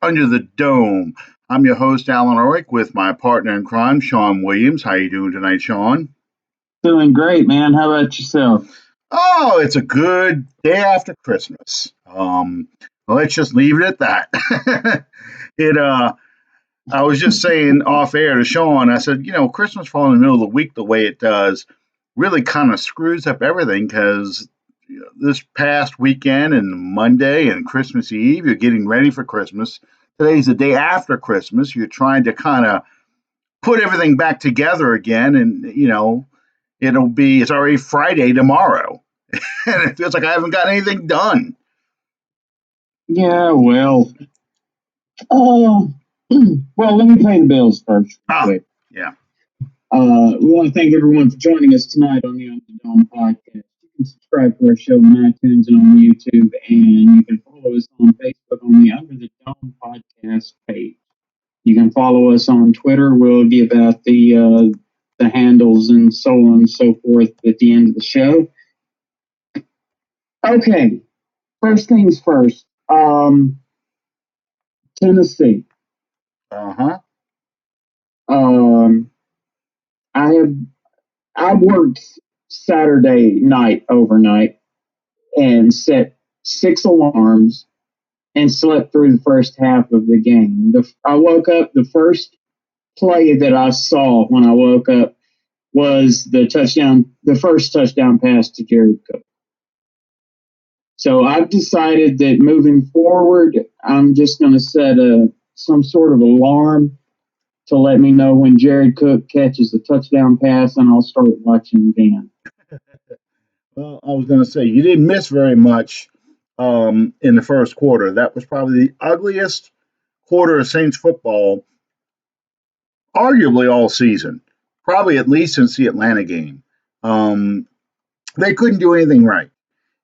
Under the Dome. I'm your host, Alan Orick, with my partner in crime, Sean Williams. How you doing tonight, Sean? Doing great, man. How about yourself? Oh, it's a good day after Christmas. Let's just leave it at that. it I was just saying off air to Sean, I said, Christmas falling in the middle of the week the way it does really kind of screws up everything because this past weekend and Monday and Christmas Eve, you're getting ready for Christmas. Today's the day after Christmas. You're trying to kind of put everything back together again, and it's already Friday tomorrow, and it feels like I haven't got anything done. Yeah, well, uh, well, let me pay the bills first. Quick. Yeah. We want to thank everyone for joining us tonight on the Under the Dome podcast. You can subscribe to our show on iTunes and on YouTube, and you can follow us on Facebook on the Under the Dome podcast page. You can follow us on Twitter. We'll give out the handles and so on and so forth at the end of the show. Okay, first things first. Tennessee. Uh-huh. I worked Saturday night overnight and set 6 alarms and slept through the first half of the game. I woke up, the first play that I saw when I woke up was the first touchdown pass to Jared Cook. So I've decided that moving forward, I'm just going to set some sort of alarm to let me know when Jared Cook catches the touchdown pass, and I'll start watching again. Well, I was going to say, you didn't miss very much in the first quarter. That was probably the ugliest quarter of Saints football, arguably all season, probably at least since the Atlanta game. They couldn't do anything right.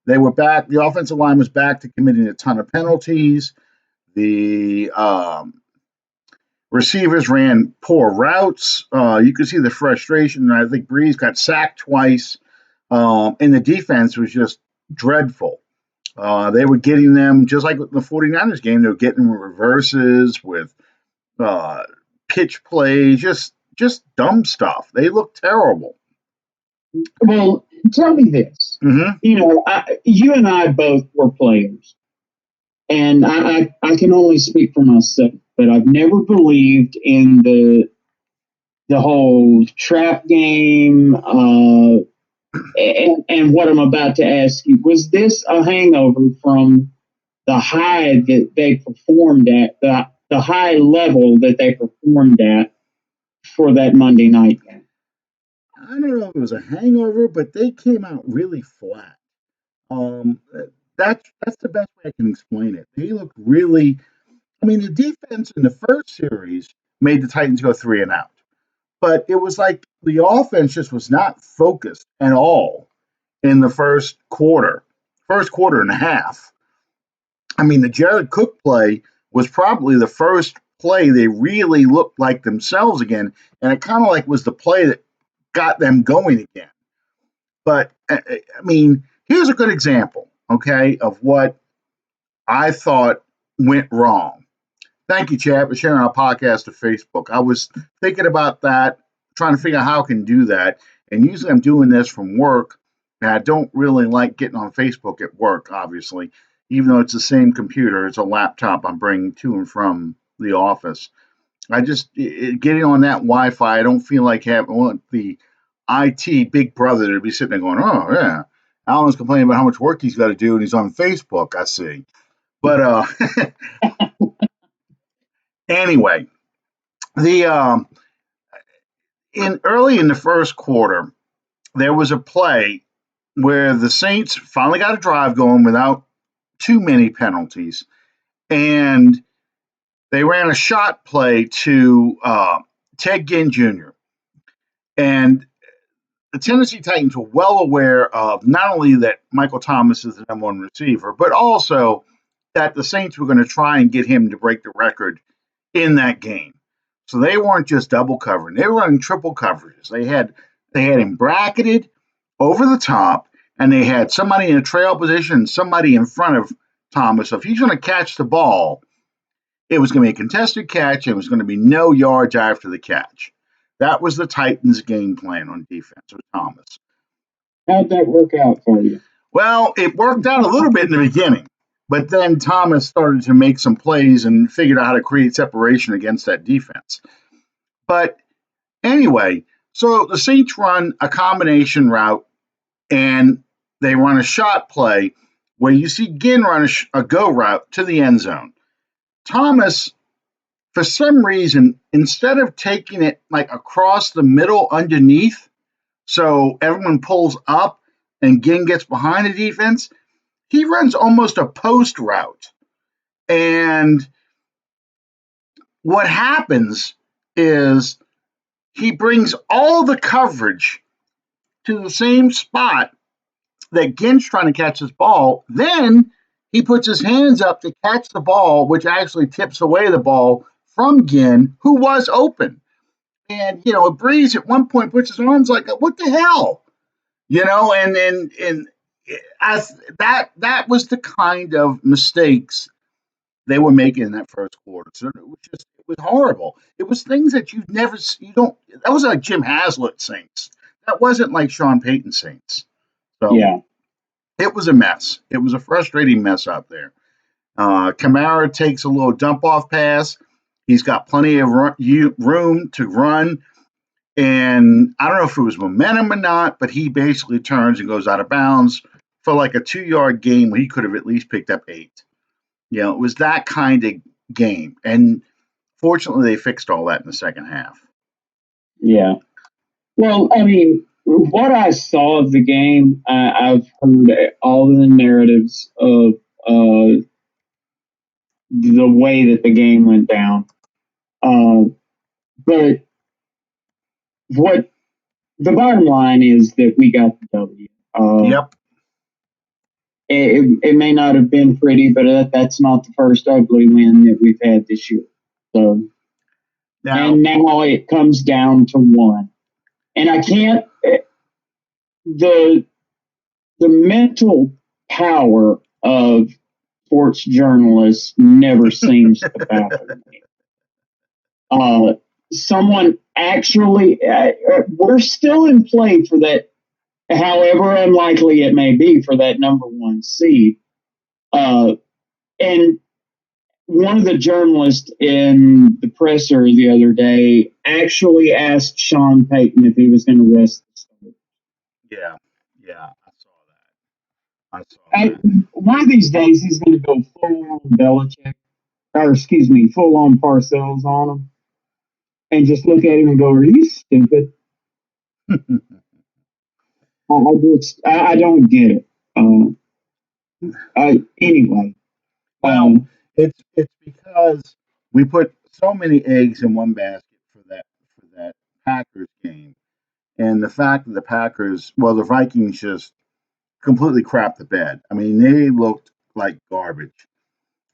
They were back. The offensive line was back to committing a ton of penalties. The receivers ran poor routes. You could see the frustration. I think Breeze got sacked twice, and the defense was just dreadful. They were getting them, just like with the 49ers game, they were getting reverses with pitch plays, just dumb stuff. They looked terrible. Well, tell me this. Mm-hmm. You and I both were players, and I can only speak for myself, but I've never believed in the whole trap game. And what I'm about to ask you, was this a hangover from the high that they performed at, the high level that they performed at for that Monday night game? I don't know if it was a hangover, but they came out really flat. Um, that's the best way I can explain it. They looked really. I mean, the defense in the first series made the Titans go 3-and-out, but it was like the offense just was not focused at all in the first quarter and a half. I mean, the Jared Cook play was probably the first play they really looked like themselves again, and it kind of like was the play that got them going again. But I mean, here's a good example, okay, of what I thought went wrong. Thank you, Chad, for sharing our podcast to Facebook. I was thinking about that, trying to figure out how I can do that. And usually I'm doing this from work, and I don't really like getting on Facebook at work, obviously, even though it's the same computer. It's a laptop I'm bringing to and from the office. Getting on that Wi-Fi, I don't feel like having the IT big brother to be sitting there going, oh, yeah, Alan's complaining about how much work he's got to do, and he's on Facebook, I see. But anyway, the early in the first quarter, there was a play where the Saints finally got a drive going without too many penalties, and they ran a shot play to Ted Ginn Jr. And the Tennessee Titans were well aware of not only that Michael Thomas is the number one receiver, but also that the Saints were going to try and get him to break the record in that game. So they weren't just double covering; they were running triple coverages. They had him bracketed over the top, and they had somebody in a trail position and somebody in front of Thomas. So if he's going to catch the ball, It was going to be a contested catch, and it was going to be no yards after the catch. That was the Titans' game plan on defense with Thomas. How'd that work out for you? Well, it worked out a little bit in the beginning, but then Thomas started to make some plays and figured out how to create separation against that defense. But anyway, so the Saints run a combination route and they run a shot play where you see Ginn run a go route to the end zone. Thomas, for some reason, instead of taking it like across the middle underneath, so everyone pulls up and Ginn gets behind the defense, he runs almost a post route. And what happens is he brings all the coverage to the same spot that Ginn's trying to catch his ball. Then he puts his hands up to catch the ball, which actually tips away the ball from Ginn, who was open. And, Breeze at one point puts his arms like, what the hell? And that was the kind of mistakes they were making in that first quarter. So it was horrible. It was things that that was like Jim Haslett Saints. That wasn't like Sean Payton Saints. So Yeah. it was a mess. It was a frustrating mess out there. Kamara takes a little dump off pass. He's got plenty of room to run. And I don't know if it was momentum or not, but he basically turns and goes out of bounds for like a 2-yard game where he could have at least picked up 8. It was that kind of game. And fortunately, they fixed all that in the second half. Yeah. Well, I mean, what I saw of the game, I've heard all the narratives of the way that the game went down. But what the bottom line is that we got the W. Yep. It may not have been pretty, but that's not the first ugly win that we've had this year. So, now it comes down to one, and I can't. The mental power of sports journalists never seems to baffle me. Someone actually, we're still in play for that, however unlikely it may be, for that number 1 seed. And one of the journalists in the presser the other day actually asked Sean Payton if he was going to rest the starter. Yeah, I saw that. One of these days, he's going to go full on Belichick, full on Parcells on him, and just look at him and go, "Are you stupid?" I don't get it. Anyway. Well, it's because we put so many eggs in one basket for that Packers game, and the fact that the Vikings just completely crapped the bed. I mean, they looked like garbage,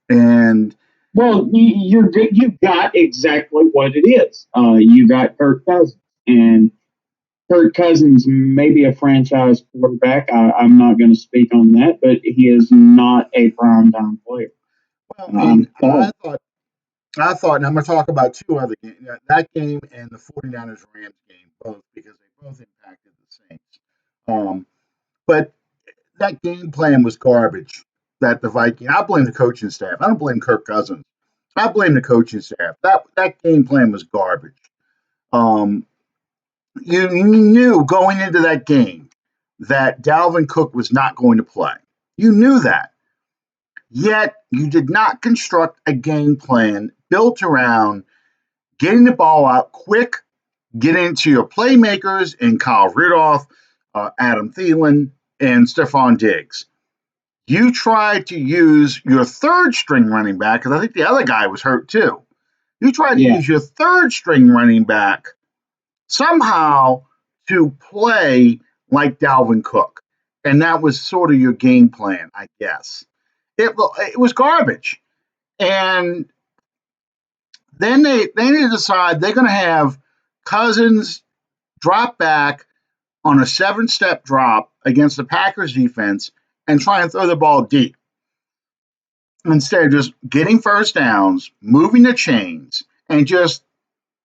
and well, you're good. You got exactly what it is. You got Kirk Cousins, and Kirk Cousins may be a franchise quarterback. I'm not going to speak on that, but he is not a primetime player. well, and I thought, and I'm going to talk about 2 other games, that game and the 49ers Rams game, both because they both impacted the Saints. But that game plan was garbage. That the Viking, I blame the coaching staff. I don't blame Kirk Cousins. I blame the coaching staff. That game plan was garbage. You knew going into that game that Dalvin Cook was not going to play. You knew that. Yet you did not construct a game plan built around getting the ball out quick, getting to your playmakers in Kyle Rudolph, Adam Thielen, and Stephon Diggs. You tried to use your 3rd string running back, because I think the other guy was hurt too. You tried to use your 3rd string running back somehow to play like Dalvin Cook. And that was sort of your game plan, I guess. It was garbage. And then they decide they're going to have Cousins drop back on a 7-step drop against the Packers defense and try and throw the ball deep. instead of just getting first downs, moving the chains, and just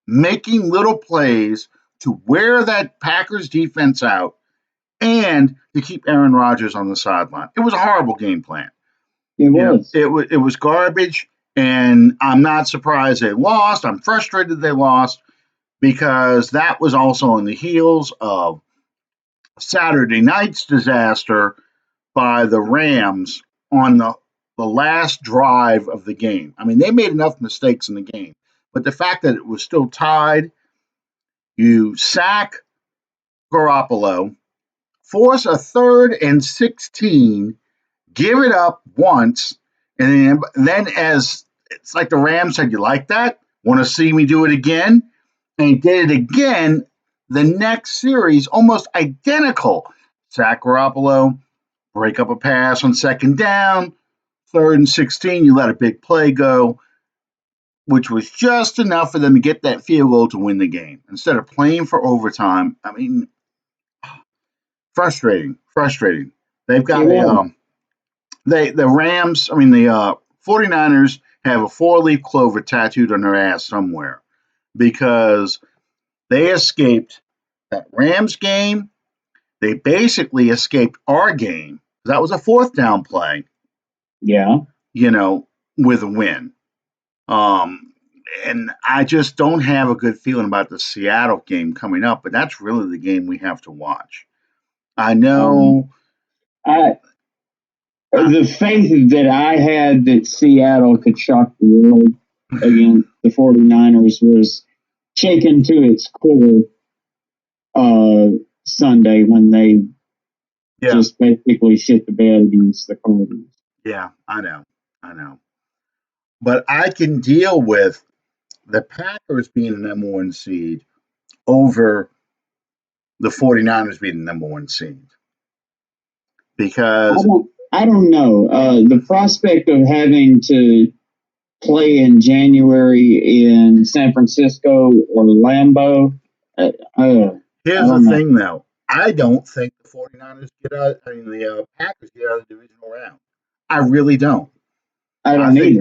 making little plays to wear that Packers defense out and to keep Aaron Rodgers on the sideline. It was a horrible game plan. It You know, was. it was garbage, and I'm not surprised they lost. I'm frustrated they lost because that was also on the heels of Saturday night's disaster by the Rams on the last drive of the game. I mean, they made enough mistakes in the game, but the fact that it was still tied, you sack Garoppolo, force a 3rd and 16, give it up once, and then as it's like the Rams said, you like that? Want to see me do it again? And he did it again the next series, almost identical. Sack Garoppolo, break up a pass on 2nd down, 3rd and 16, you let a big play go, which was just enough for them to get that field goal to win the game. Instead of playing for overtime, I mean, frustrating, frustrating. They've It got a was. the Rams, I mean the 49ers have a 4-leaf clover tattooed on their ass somewhere because they escaped that Rams game. They basically escaped our game. That was a 4th down play, Yeah. you know, with a win. Um, and I just don't have a good feeling about the Seattle game coming up, but that's really the game we have to watch. I Um, know. I Uh, the faith that I had that Seattle could shock the world against the 49ers was shaken to its core uh, Sunday when they yeah, just basically shit the bed against the Cardinals. yeah, I know. But I can deal with the Packers being the number one seed over the 49ers being the number one seed because I don't know. The prospect of having to play in January in San Francisco or Lambeau, uh, I here's the don't know. thing though. I don't think the 49ers get out, I mean, the Packers get out of the divisional round. I really don't. I I don't think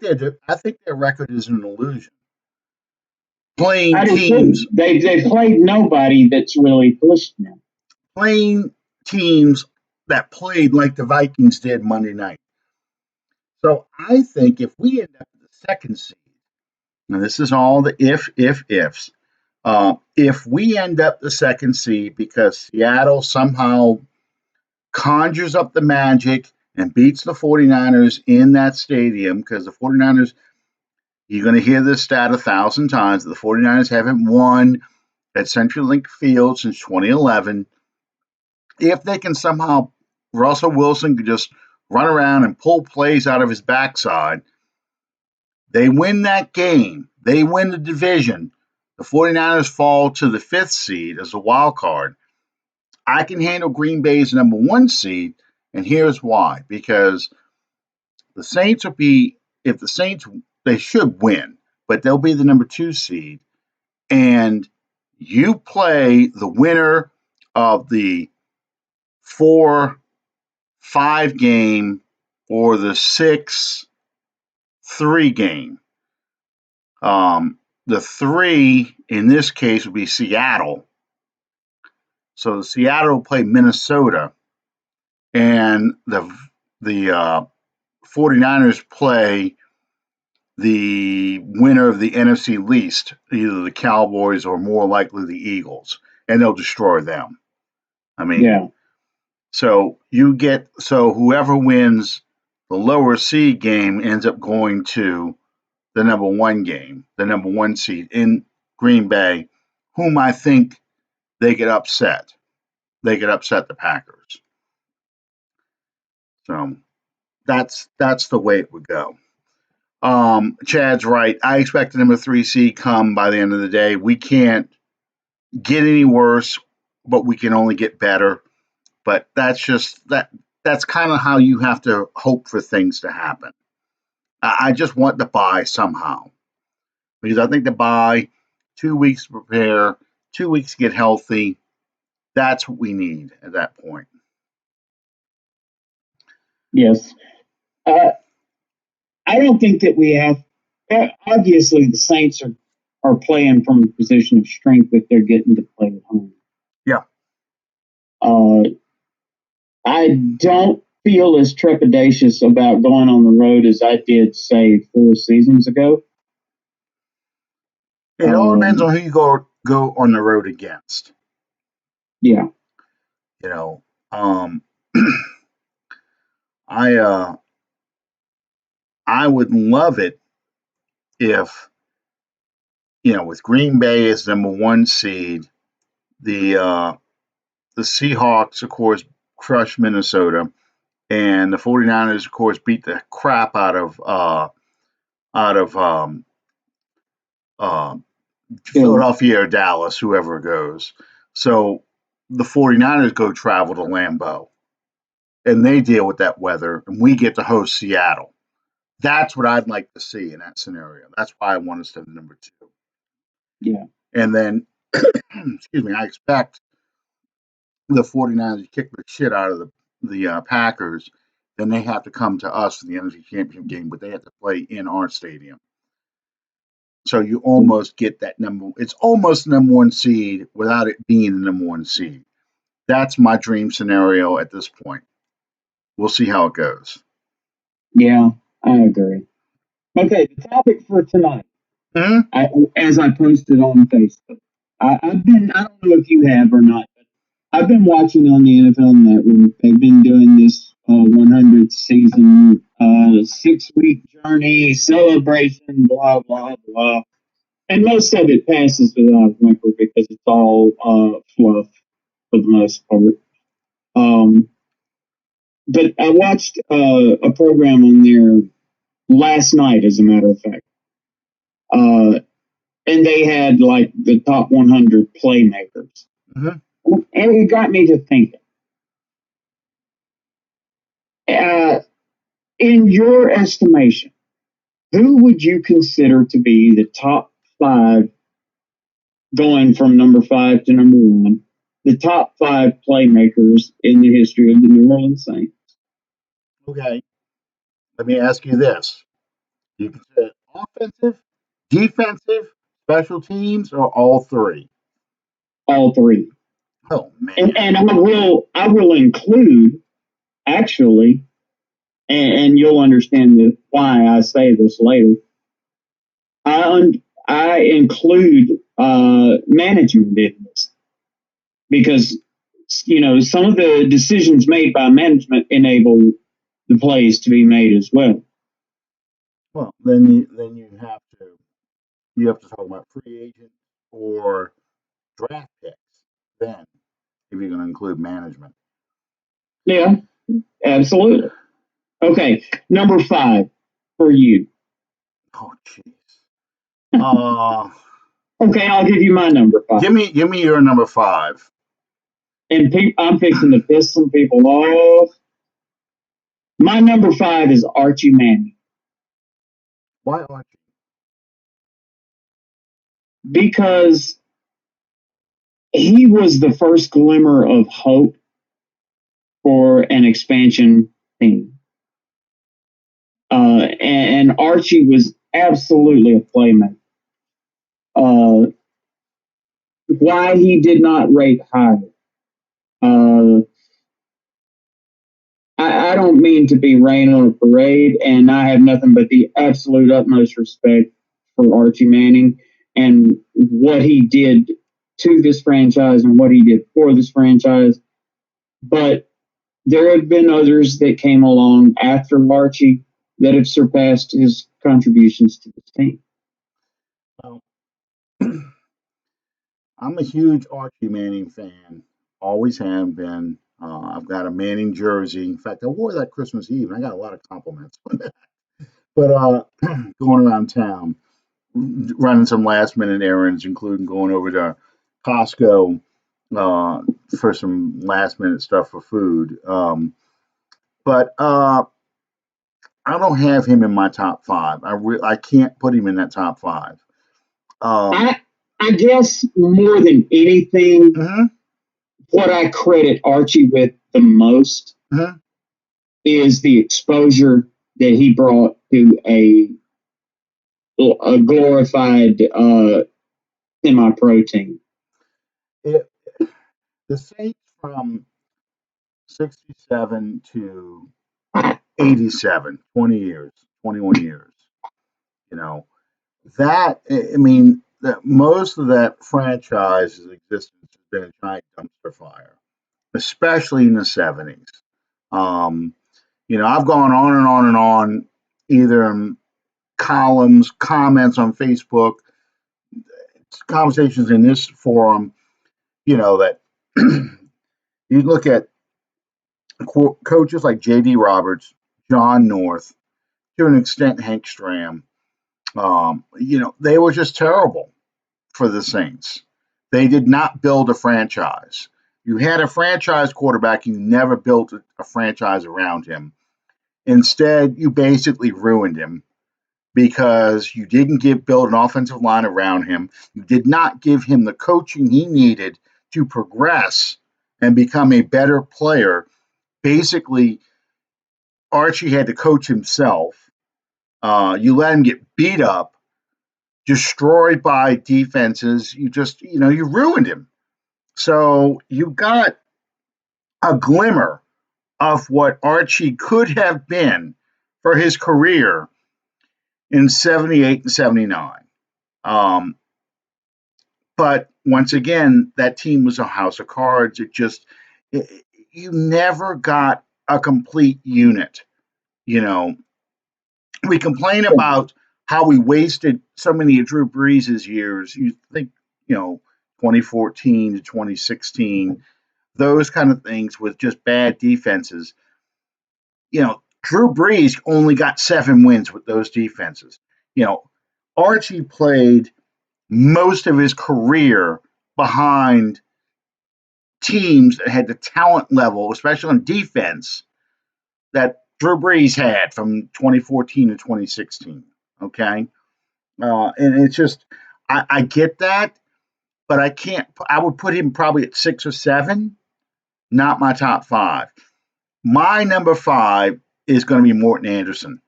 either. I think their record is an illusion. Playing I do too. teams, They played nobody that's really pushed them. playing teams that played like the Vikings did Monday night. So I think if we end up the second seed, and this is all the ifs. If we end up the second seed because Seattle somehow conjures up the magic and beats the 49ers in that stadium, because the 49ers, you're going to hear this stat 1,000 times, the 49ers haven't won at CenturyLink Field since 2011. If they can somehow, Russell Wilson could just run around and pull plays out of his backside, they win that game. They win the division. The 49ers fall to the 5th seed as a wild card. I can handle Green Bay's number one seed, and here's why. Because the Saints will be, if the Saints, they should win, but they'll be the number two seed. And you play the winner of the 4-5 game or the 6-3 game. The three in this case would be Seattle. So Seattle will play Minnesota, and the 49ers play the winner of the NFC least, either the Cowboys or more likely the Eagles, and they'll destroy them. I mean, Yeah. so whoever wins the lower seed game ends up going to the number one game, the number one seed in Green Bay, whom I think they could upset. They could upset the Packers. So that's the way it would go. Chad's right. I expect the number three seed come by the end of the day. We can't get any worse, but we can only get better. But that's kind of how you have to hope for things to happen. I just want the buy somehow because I think the buy 2 weeks to prepare, 2 weeks to get healthy. That's what we need at that point. Yes. Uh, I don't think that we have. Obviously, the Saints are playing from a position of strength if they're getting to play at home. Yeah. Uh, I don't feel as trepidatious about going on the road as I did, say, 4 seasons ago. It all depends on who you go on the road against. Yeah. You know, um, I I would love it if with Green Bay as number one seed, the Seahawks, of course, crushed Minnesota, and the 49ers, of course, beat the crap out of uh, Philadelphia or Dallas, whoever goes. So the 49ers go travel to Lambeau, and they deal with that weather, and we get to host Seattle. That's what I'd like to see in that scenario. That's why I want us to number two. Yeah. And then, excuse me, I expect the 49ers to kick the shit out of the Packers. Then they have to come to us for the NFC Championship game, but they have to play in our stadium. So you almost get that number. It's almost number one seed without it being the number one seed. That's my dream scenario at this point. We'll see how it goes. Yeah, I agree. Okay, the topic for tonight, Mm-hmm. as I posted on Facebook, I don't know if you have or not, but I've been watching on the NFL Network. They've been doing this 100th season, 6-week journey, celebration, blah, blah, blah. And most of it passes without a whimper because it's all fluff for the most part. Um, but I watched a program on there last night, as a matter of fact. And they had like the top 100 playmakers. Mm-hmm. And it got me to thinking. Uh, in your estimation, who would you consider to be the top five, going from number five to number one, the top five playmakers in the history of the New Orleans Saints? Okay. Let me ask you this: you consider offensive, defensive, special teams, or all three? All three. Oh man. And I will include, actually, and you'll understand why I say this later. I include management in this because some of the decisions made by management enable the plays to be made as well. Well, then you have to talk about free agent or draft picks. Then, if you're going to include management. Yeah, absolutely. Okay, number five for you. Oh jeez. Uh Okay, I'll give you my number five. give me your number five. And I'm fixing to piss some people off. My number five is Archie Manning. Why aren't you? Because he was the first glimmer of hope for an expansion team. And Archie was absolutely a playmaker. Uh, why he did not rate higher. Uh, I don't mean to be rain on a parade, and I have nothing but the absolute utmost respect for Archie Manning and what he did to this franchise and what he did for this franchise. But there have been others that came along after Archie that have surpassed his contributions to the team. Well, I'm a huge Archie Manning fan. Always have been. I've got a Manning jersey. In fact, I wore that Christmas Eve, and I got a lot of compliments on that. But going around town, running some last minute errands, including going over to Costco uh, for some last minute stuff for food. But I don't have him in my top five. I can't put him in that top five. Um, I guess more than anything, mhm, what I credit Archie with the most mhm. is the exposure that he brought to a glorified semi-pro team. It, the Saints from 67 to 87, 20 years, 21 years, you know, that, I mean, that most of that franchise's existence has been a giant dumpster fire, especially in the 70s. Um, I've gone on and on and on, either in columns, comments on Facebook, conversations in this forum, that you look at coaches like J.D. Roberts, John North, to an extent Hank Stram. They were just terrible for the Saints. They did not build a franchise. You had a franchise quarterback, you never built a franchise around him. Instead, you basically ruined him because you didn't build an offensive line around him. You did not give him the coaching he needed to progress and become a better player. Basically, Archie had to coach himself. You let him get beat up, destroyed by defenses. You ruined him. So you got a glimmer of what Archie could have been for his career in 78 and 79. Um, but once again, that team was a house of cards. You never got a complete unit. You know, we complain about how we wasted so many of Drew Brees' years. You think, 2014 to 2016, those kind of things with just bad defenses. Drew Brees only got 7 wins with those defenses. You know, Archie played most of his career behind teams that had the talent level, especially on defense, that Drew Brees had from 2014 to 2016. Okay. And it's just, I get that, but I can't, I would put him probably at 6 or 7, not my top 5. My number 5 is going to be Morton Anderson,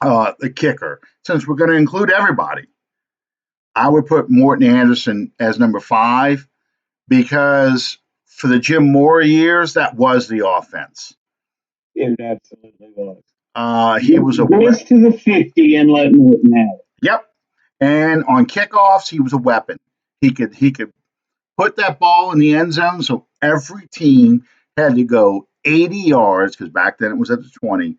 the kicker. Since we're going to include everybody, I would put Morton Anderson as number 5 because for the Jim Mora years, that was the offense. It absolutely was. He was a Blitz to the 50 and let Morton have it. Yep. And on kickoffs, he was a weapon. He could put that ball in the end zone, so every team had to go 80 yards, because back then it was at the 20,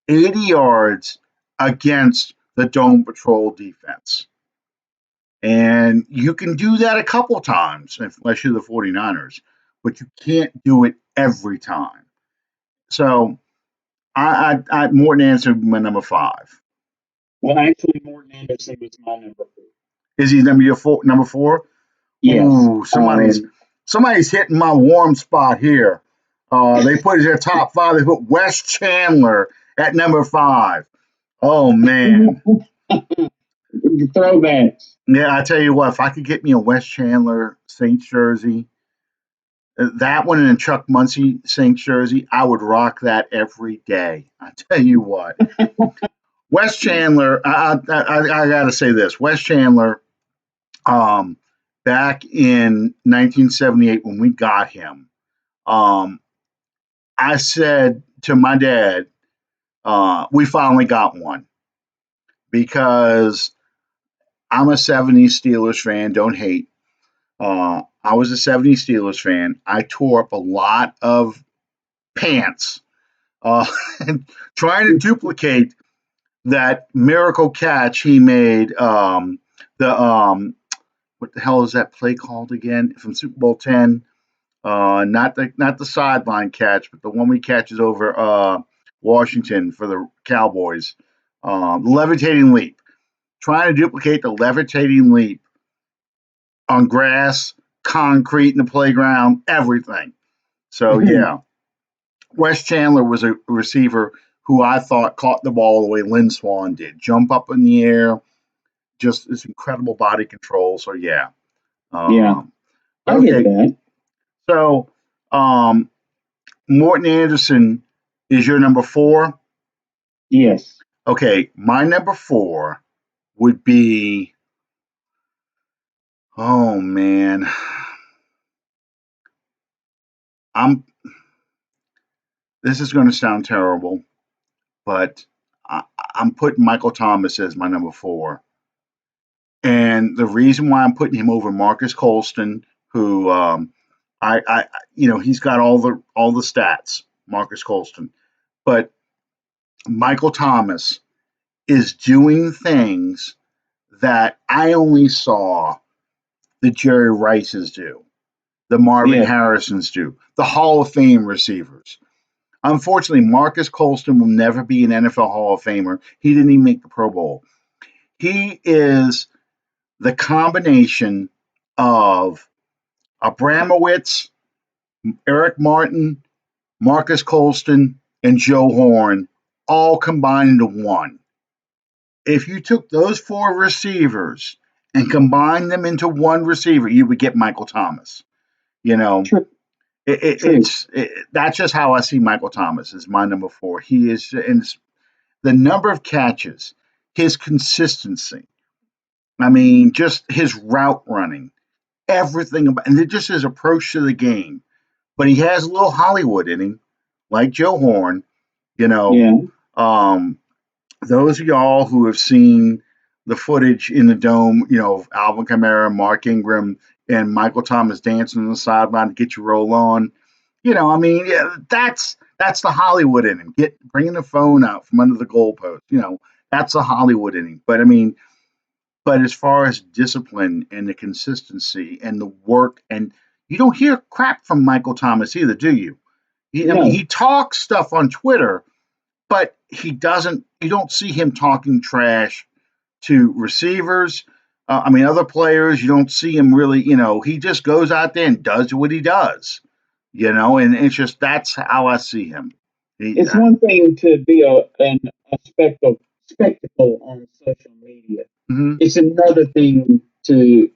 80 yards against the Dome Patrol defense. And you can do that a couple times, unless you're the 49ers, but you can't do it every time. So Morton Anderson my number 5. Well, actually, Morton Anderson was my number 4. Is he number 4? Yes. Ooh, somebody's hitting my warm spot here. They put their top 5. They put Wes Chandler at number 5. Oh man. Throwbacks. Yeah, I tell you what, if I could get me a Wes Chandler Saints jersey, that one and a Chuck Muncie Saints jersey, I would rock that every day. I tell you what. Wes Chandler, I gotta say this. Wes Chandler, back in 1978 when we got him, I said to my dad, we finally got one, because I'm a 70s Steelers fan. Don't hate. I was a 70s Steelers fan. I tore up a lot of pants uh, trying to duplicate that miracle catch he made. The What the hell is that play called again from Super Bowl 10? Not the sideline catch, but the one we catches over Washington for the Cowboys. The levitating leap. Trying to duplicate the levitating leap on grass, concrete in the playground, everything. So yeah, Wes Chandler was a receiver who I thought caught the ball the way Lynn Swan did. Jump up in the air, just this incredible body control. So yeah. Yeah, I Okay. get that. So Morton Anderson is your number 4. Yes. Okay, my number 4 would be, oh man, I'm. This is going to sound terrible, but I, I'm putting Michael Thomas as my number 4, and the reason why I'm putting him over Marcus Colston, who he's got all the stats, Marcus Colston, but Michael Thomas is doing things that I only saw the Jerry Rices do, the Marvin Yes. Harrisons do, the Hall of Fame receivers. Unfortunately, Marcus Colston will never be an NFL Hall of Famer. He didn't even make the Pro Bowl. He is the combination of Abramowitz, Eric Martin, Marcus Colston, and Joe Horn all combined into one. If you took those 4 receivers and combined them into one receiver, you would get Michael Thomas. You know, True. True. that's just how I see Michael Thomas as my number 4. He is, and the number of catches, his consistency. I mean, just his route running, everything about, and just his approach to the game. But he has a little Hollywood in him, like Joe Horn. You know, Yeah. um, those of y'all who have seen the footage in the dome, of Alvin Kamara, Mark Ingram, and Michael Thomas dancing on the sideline to get you roll on. I mean, yeah, that's the Hollywood in him. Bringing the phone out from under the goalpost. That's the Hollywood in him. But I mean, but as far as discipline and the consistency and the work, and you don't hear crap from Michael Thomas either, do you? I mean, No. he talks stuff on Twitter, but he doesn't. You don't see him talking trash to receivers. I mean, other players. You don't see him really. He just goes out there and does what he does. And it's just that's how I see him. He, It's one thing to be a spectacle on social media. mhm. It's another thing to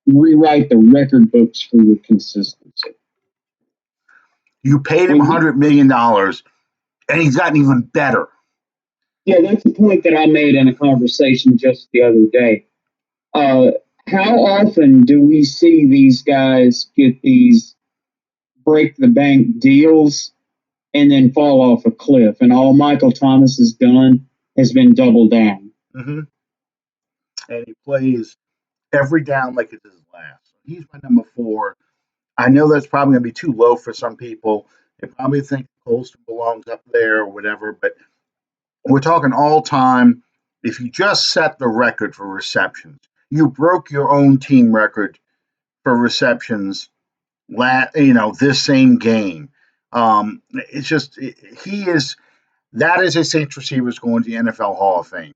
rewrite the record books for your consistency. You paid him When you, $100 million, and he's gotten even better. yeah, that's a point that I made in a conversation just the other day. Uh, how often do we see these guys get these break the bank deals and then fall off a cliff? And all Michael Thomas has done has been double down. hmm And he plays every down like it's his last. He's my number 4. I know that's probably going to be too low for some people. They probably think Colston belongs up there or whatever, but we're talking all time. If you just set the record for receptions, you broke your own team record for receptions. This same game. It's just he is that is a Saints receiver is going to the NFL Hall of Fame.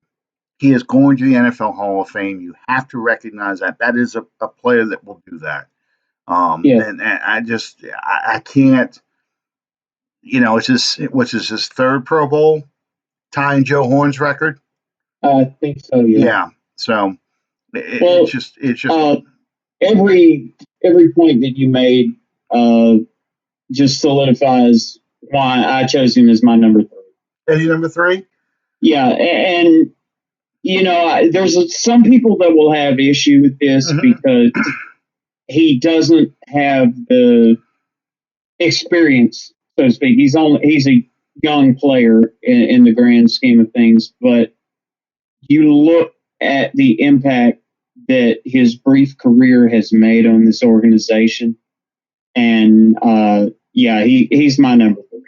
He is going to the NFL Hall of Fame. You have to recognize that. That is a player that will do that. Yeah, And I can't. It's just which is his 3rd Pro Bowl, tying Joe Horn's record. I think so. Yeah. Yeah. So Well, it's just uh, every point that you made just solidifies why I chose him as my number 3. Eddie number 3. Yeah, and there's some people that will have issue with this Mm-hmm. because he doesn't have the experience, so to speak. He's a young player in the grand scheme of things, but you look at the impact that his brief career has made on this organization, and yeah, he's my number 3.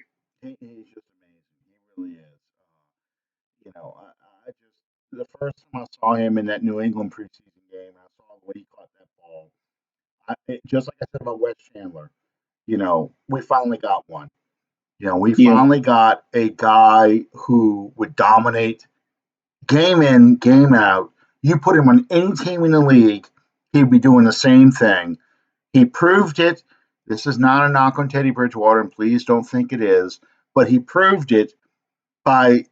He's just amazing. He really is. I just the first time I saw him in that New England preseason game, I saw the way he caught that ball. Just like I said about Wes Chandler, we finally got one. We Yeah, finally got a guy who would dominate game in, game out. You put him on any team in the league, he'd be doing the same thing. He proved it. This is not a knock on Teddy Bridgewater, and please don't think it is, but he proved it by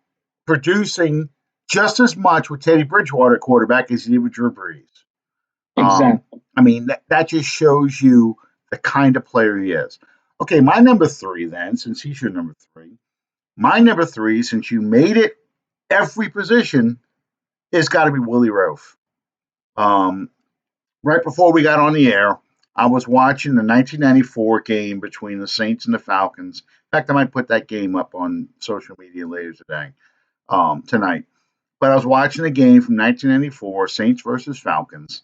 producing just as much with Teddy Bridgewater at quarterback as he did with Drew Brees. exactly. I mean, that just shows you the kind of player he is. Okay, my number 3 then, since he's your number 3, my number 3, since you made it every position, it's got to be Willie Roaf. Um, right before we got on the air, I was watching the 1994 game between the Saints and the Falcons. In fact, I might put that game up on social media later today, tonight. But I was watching the game from 1994, Saints versus Falcons,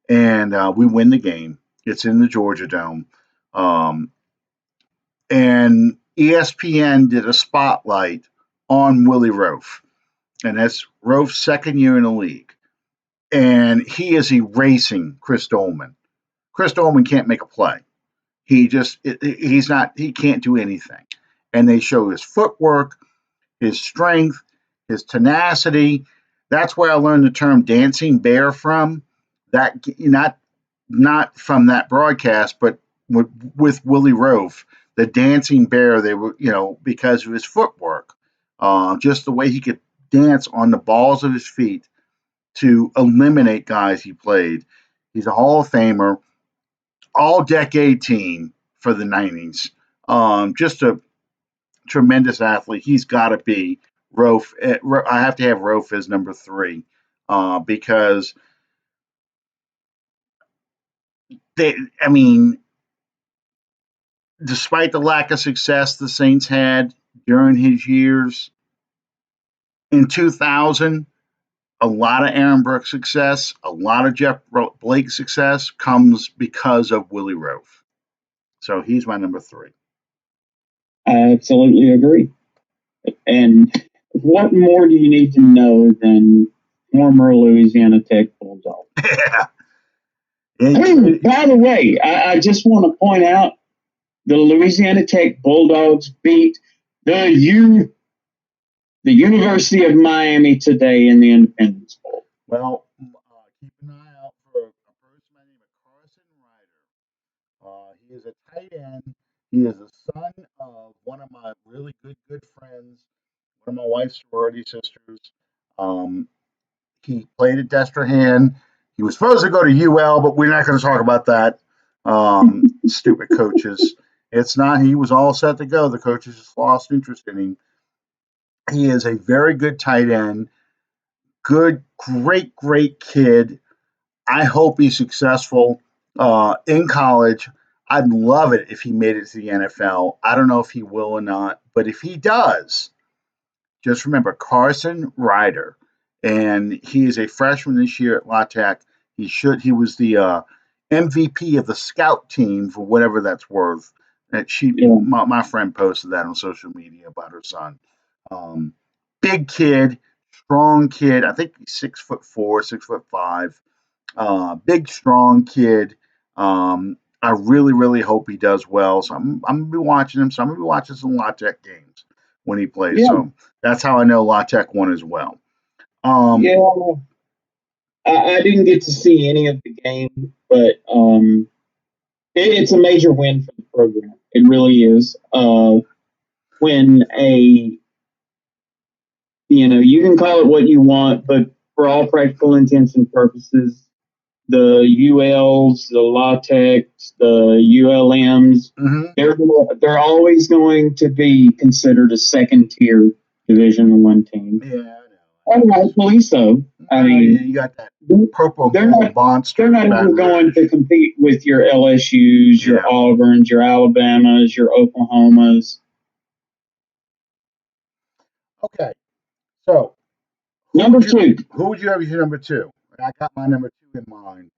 and we win the game. It's in the Georgia Dome. Um, and ESPN did a spotlight on Willie Roaf, and that's Roaf's second year in the league. And he is erasing Chris Dolman. Chris Dolman can't make a play. He's not, he can't do anything. And they show his footwork, his strength, his tenacity. That's where I learned the term dancing bear from. That not from that broadcast, but with Willie Roaf, the dancing bear. They were, because of his footwork, just the way he could dance on the balls of his feet to eliminate guys he played. He's a Hall of Famer, all decade team for the 90s. Just a tremendous athlete. He's got to be Roaf. I have to have Roaf as number three because I mean, despite the lack of success the Saints had during his years in 2000, a lot of Aaron Brooks' success, a lot of Jeff Blake's success comes because of Willie Roaf. So he's my number three. I absolutely agree. And what more do you need to know than former Louisiana Tech Bulldog? Yeah. Hey, by the way, I just want to point out the Louisiana Tech Bulldogs beat the University of Miami today in the Independence Bowl. Well, keep an eye out for a person by the name of Carson Ryder. He is a tight end. He is the son of one of my really good friends, one of my wife's sorority sisters. Um, he played at Destrehan. He was supposed to go to UL, but we're not going to talk about that. Stupid coaches. It's not. He was all set to go. The coaches just lost interest in him. He is a very good tight end. Good, great kid. I hope he's successful in college. I'd love it if he made it to the NFL. I don't know if he will or not, but if he does, just remember Carson Ryder, and he is a freshman this year at La Tech. He was the MVP of the scout team for whatever that's worth. My friend posted that on social media about her son. Um, Big kid, strong kid. I think he's 6'4", 6'5". Big, strong kid. I really hope he does well. So I'm gonna be watching him. So I'm gonna be watching some La Tech games when he plays. Yeah. So that's how I know La Tech won as well. Yeah, I didn't get to see any of the game, but it's a major win for the program. It really is. When you can call it what you want, but for all practical intents and purposes, the ULs, the La Techs, the ULMs, they're always going to be considered a second tier Division I team. Yeah, And rightfully so. I mean, you got that purple they're not monster. they're not ever going to compete with your LSU's, your Auburns, your Alabamas, your Oklahomas. Okay, so Number two. Who would you have as your number two? I got my number two in mind.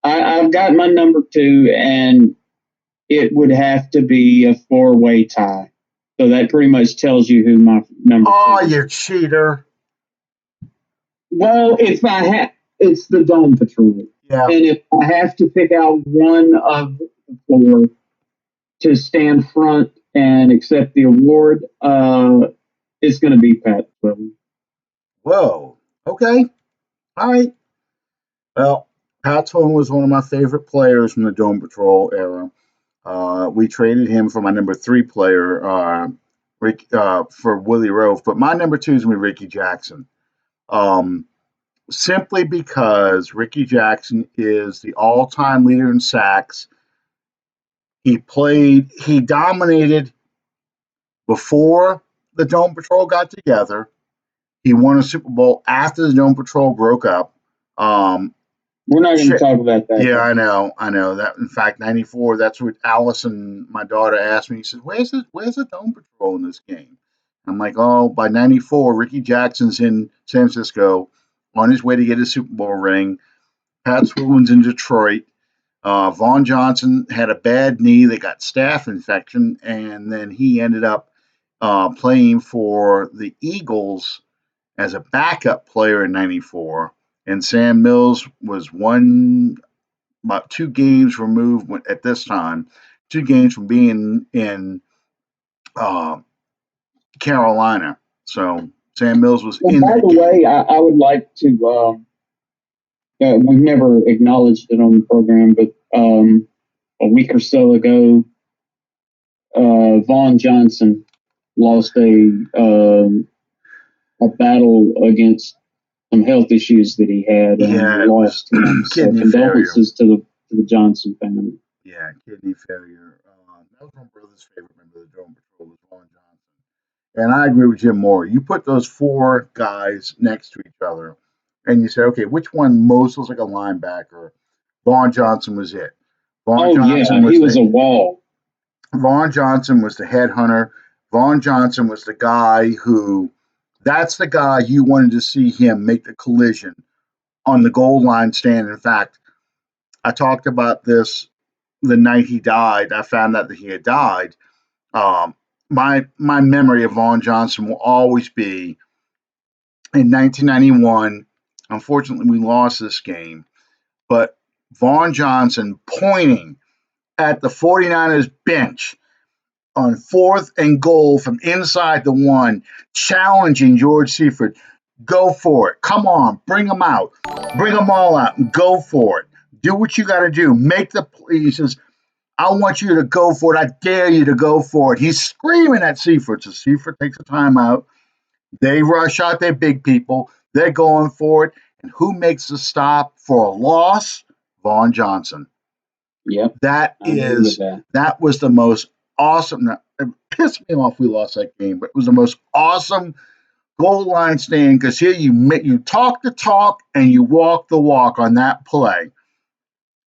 I've got my number two, and it would have to be a four-way tie. So that pretty much tells you who my number two is. Oh, you cheater. Well, it's the Dome Patrol. Yeah. And if I have to pick out one of the four to stand front and accept the award, it's going to be Pat Swilling. Whoa. Okay. All right. Well, Pat Swilling was one of my favorite players from the Dome Patrol era. We traded him for my number three player, for Willie Roaf, but my number two is going to be Ricky Jackson. Simply because Ricky Jackson is the all-time leader in sacks. He dominated before the Dome Patrol got together. He won a Super Bowl after the Dome Patrol broke up. Um, We're not going to talk about that, yeah, though. I know that. In fact, '94. That's what Allison, my daughter, asked me. She said, Where's the Dome Patrol in this game?" I'm like, "Oh, by '94, Ricky Jackson's in San Francisco, on his way to get his Super Bowl ring. Pat Swillin's in Detroit. Vaughn Johnson had a bad knee that got staph infection, and then he ended up playing for the Eagles as a backup player in '94. And Sam Mills was about 2 games removed at this time, 2 games from being in uh, Carolina. So Sam Mills was Well, in by that the game. way, I would like to. We've never acknowledged it on the program, but a week or so ago, Vaughn Johnson lost a battle against some health issues that he had and Yeah, it was lost him. So kidney failure. condolences to the Johnson family. Yeah, kidney failure. That was my brother's favorite member of the Dome Patrol was Vaughn Johnson. And I agree with Jim Moore. You put those 4 guys next to each other, and you say, okay, which one most looks like a linebacker? Vaughn Johnson was it. Vaughn Oh Johnson yeah, he was was the a wall. Vaughn Johnson was the headhunter. Vaughn Johnson was the guy who, that's the guy you wanted to see him make the collision on the goal line stand. In fact, I talked about this the night he died. I found out that he had died. Um, my memory of Vaughn Johnson will always be in 1991. Unfortunately, we lost this game, but Vaughn Johnson pointing at the 49ers bench on 4th and goal from inside the 1, challenging George Seifert. Go for it. Come on, bring them out. Bring them all out and go for it. Do what you got to do. Make the play. He says, I want you to go for it. I dare you to go for it. He's screaming at Seifert. So Seifert takes a timeout. They rush out their big people. They're going for it. And who makes the stop for a loss? Vaughn Johnson. Yep, That I agree with is that. that was the most awesome. It pissed me off we lost that game, but it was the most awesome goal line stand because here you talk the talk and you walk the walk on that play.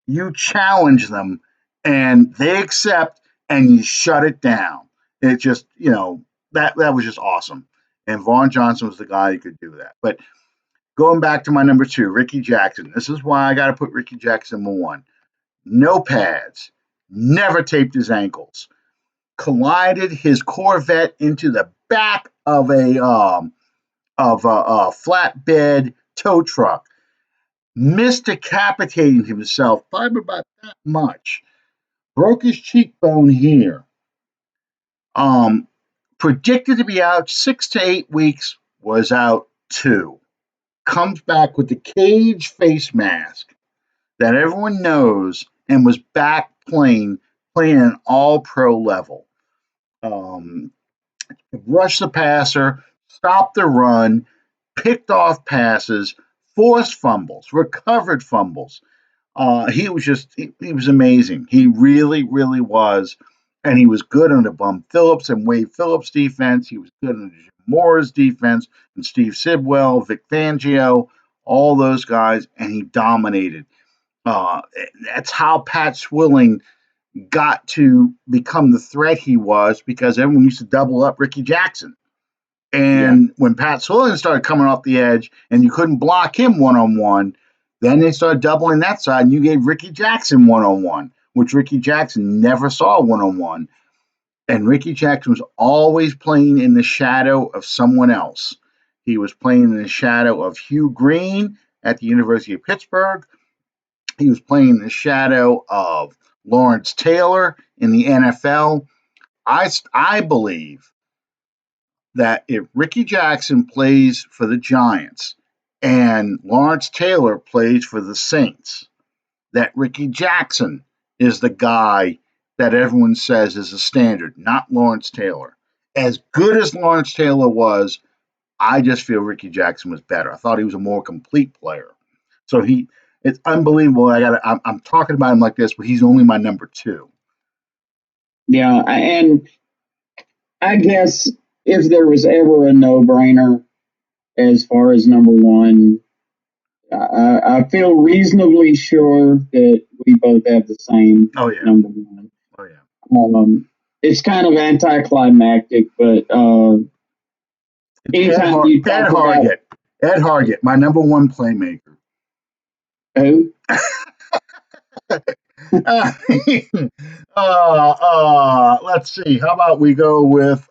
You challenge them and they accept and you shut it down. It just that was just awesome. And Vaughn Johnson was the guy who could do that. But going back to my number 2, Ricky Jackson. This is why I got to put Ricky Jackson number 1. No pads, never taped his ankles, collided his Corvette into the back of a flatbed tow truck, misdecapitating himself probably about that much, broke his cheekbone here. Um, Predicted to be out 6 to 8 weeks, was out 2. Comes back with the cage face mask that everyone knows and was back playing an all pro level. Um, Rushed the passer, stopped the run, picked off passes, forced fumbles, recovered fumbles. He was amazing. He really, really was. And he was good under Bum Phillips and Wade Phillips' defense. He was good under Jim Moore's defense and Steve Sidwell, Vic Fangio, all those guys, and he dominated. Uh, that's how Pat Swilling got to become the threat he was because everyone used to double up Ricky Jackson. Yeah, And when Pat Swilling started coming off the edge and you couldn't block him 1-on-1, then they started doubling that side and you gave Ricky Jackson 1-on-1, which Ricky Jackson never saw 1-on-1. And Ricky Jackson was always playing in the shadow of someone else. He was playing in the shadow of Hugh Green at the University of Pittsburgh. He was playing in the shadow of Lawrence Taylor in the NFL. I believe that if Ricky Jackson plays for the Giants and Lawrence Taylor plays for the Saints, that Ricky Jackson is the guy that everyone says is a standard, not Lawrence Taylor. As good as Lawrence Taylor was, I just feel Ricky Jackson was better. I thought he was a more complete player. So it's unbelievable. I'm talking about him like this, but he's only my number 2. yeah, and I guess if there was ever a no-brainer, as far as number one. I feel reasonably sure that we both have the same Oh yeah. number one. Oh yeah. It's kind of anticlimactic, but It's anytime you Ed talk about Hargett. Ed Hargett, my number one playmaker. who, I mean, let's see. How about we go with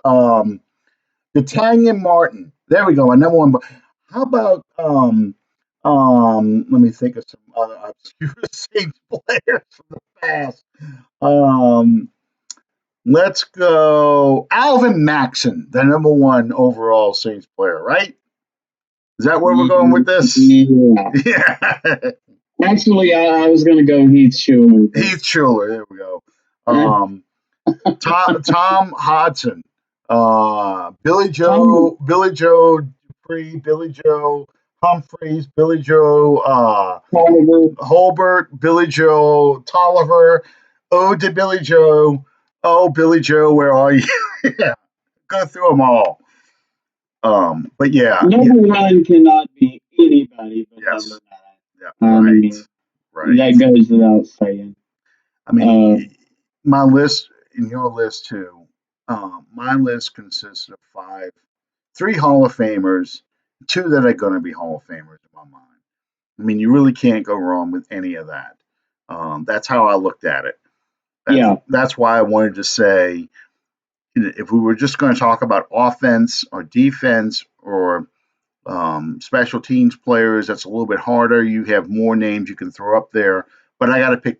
D'Artagnan Martin? There we go. My number one. How about let me think of some other obscure Saints players from the past. Um, let's go Alvin Maxson, the number one overall Saints player. Right? Is that where we're going with this? yeah. Yeah. Actually, I was going to go Heath Schuler. Heath Schuler. There we go. Eh, Tom Hodson, Billy Joe Dupree, Billy Joe Humphreys, Billy Joe Oliver, Holbert, Billy Joe Tolliver, Ode to Billy Joe. Oh, Billy Joe, where are you? Yeah, go through them all. But yeah, number one cannot be anybody but number yes, yeah, nine. I right, mean, right. that goes without saying. I mean, Uh, my list and your list too. My list consists of three Hall of Famers, two that are going to be Hall of Famers in my mind. I mean, you really can't go wrong with any of that. That's how I looked at it. yeah, That's why I wanted to say, if we were just going to talk about offense or defense or special teams players, that's a little bit harder. You have more names you can throw up there, but I got to pick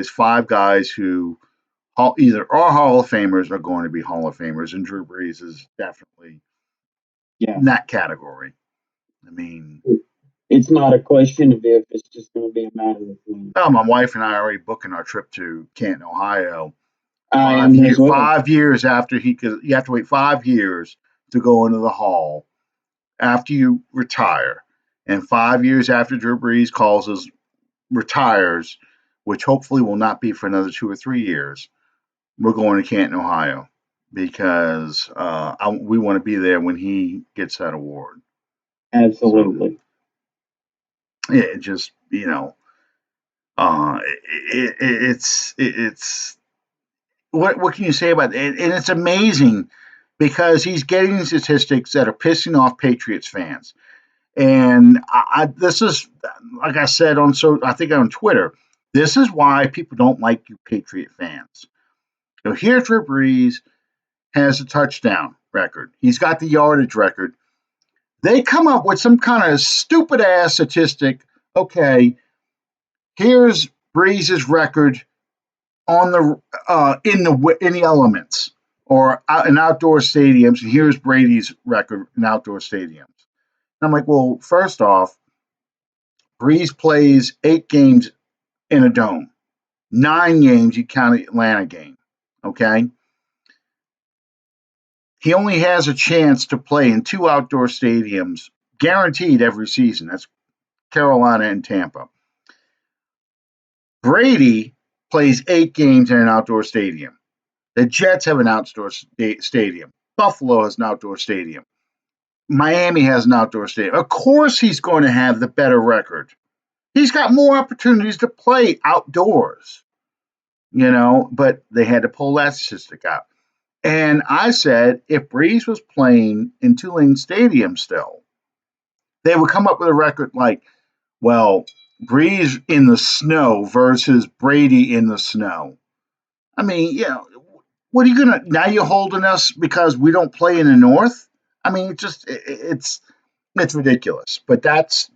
five guys who either are Hall of Famers or going to be Hall of Famers, and Drew Brees is definitely yeah. in that category. I mean, It's not a question of if; it's just going to be a matter of when. oh, my wife and I are already booking our trip to Canton, Ohio. I am as well. 5 years after he could, you have to wait 5 years to go into the Hall after you retire, and 5 years after Drew Brees retires, which hopefully will not be for another 2 or 3 years. We're going to Canton, Ohio, because we want to be there when he gets that award. So Absolutely. it just it's what can you say about it? And it's amazing because he's getting statistics that are pissing off Patriots fans. And this is like I said I think on Twitter. This is why people don't like you Patriot fans. So here Drew Brees has a touchdown record. He's got the yardage record. They come up with some kind of stupid ass statistic. Okay, here's Breeze's record on the in the elements or in outdoor stadiums, and here's Brady's record in outdoor stadiums. And I'm like, well, first off, Breeze plays 8 games in a dome, 9 games you count the Atlanta game. Okay, he only has a chance to play in 2 outdoor stadiums, guaranteed every season. That's Carolina and Tampa. Brady plays 8 games in an outdoor stadium. The Jets have an outdoor stadium. Buffalo has an outdoor stadium. Miami has an outdoor stadium. Of course, he's going to have the better record. He's got more opportunities to play outdoors, but they had to pull that statistic out. And I said, if Breeze was playing in Tulane Stadium still, they would come up with a record like, well, Breeze in the snow versus Brady in the snow. I mean, what are you gonna now? You're holding us because we don't play in the North. I mean, it's ridiculous. But that's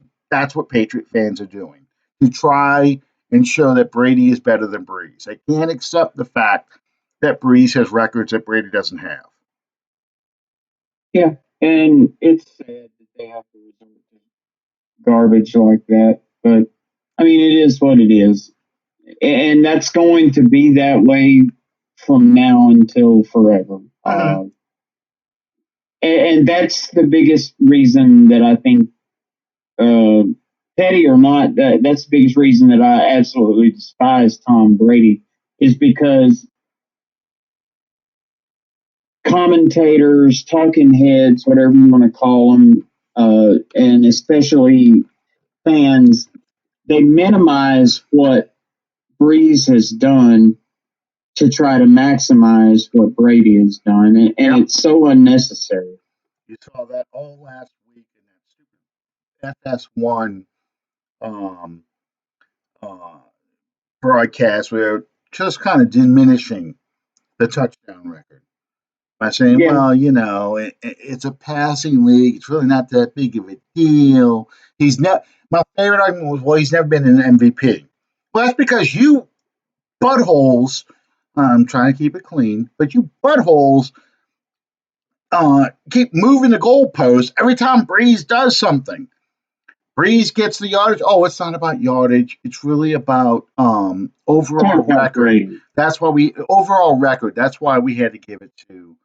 what Patriot fans are doing to try and show that Brady is better than Breeze. They can't accept the fact that Breeze has records that Brady doesn't have. Yeah, and it's sad that they have to resort to garbage like that, but I mean, it is what it is, and that's going to be that way from now until forever. Mm-hmm. And that's the biggest reason that I think, petty or not, that's the biggest reason that I absolutely despise Tom Brady is because commentators, talking heads, whatever you want to call them, and especially fans, they minimize what Breeze has done to try to maximize what Brady has done, and Yep. it's so unnecessary. You saw that all last week in that stupid FS1 um, uh, broadcast where just kind of diminishing the touchdown record by saying, Yeah, well, it's a passing league. It's really not that big of a deal. He's not. My favorite argument was, well, he's never been an MVP. Well, that's because you buttholes. I'm trying to keep it clean, but you buttholes keep moving the goalposts every time Breeze does something. Breeze gets the yardage. Oh, it's not about yardage. It's really about talk overall about record. Brady. That's why we overall record. That's why we had to give it to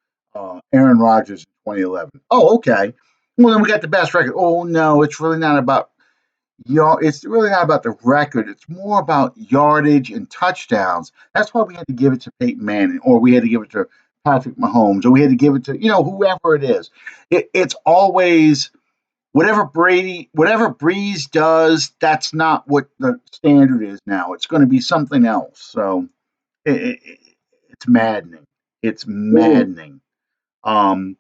Aaron Rodgers in 2011. Oh, okay. Well, then we got the best record. Oh no, it's really not about It's really not about the record. It's more about yardage and touchdowns. That's why we had to give it to Peyton Manning, or we had to give it to Patrick Mahomes, or we had to give it to whoever it is. It's always whatever Breeze does, that's not what the standard is now. It's going to be something else. So it's maddening. It's Well, maddening. Um,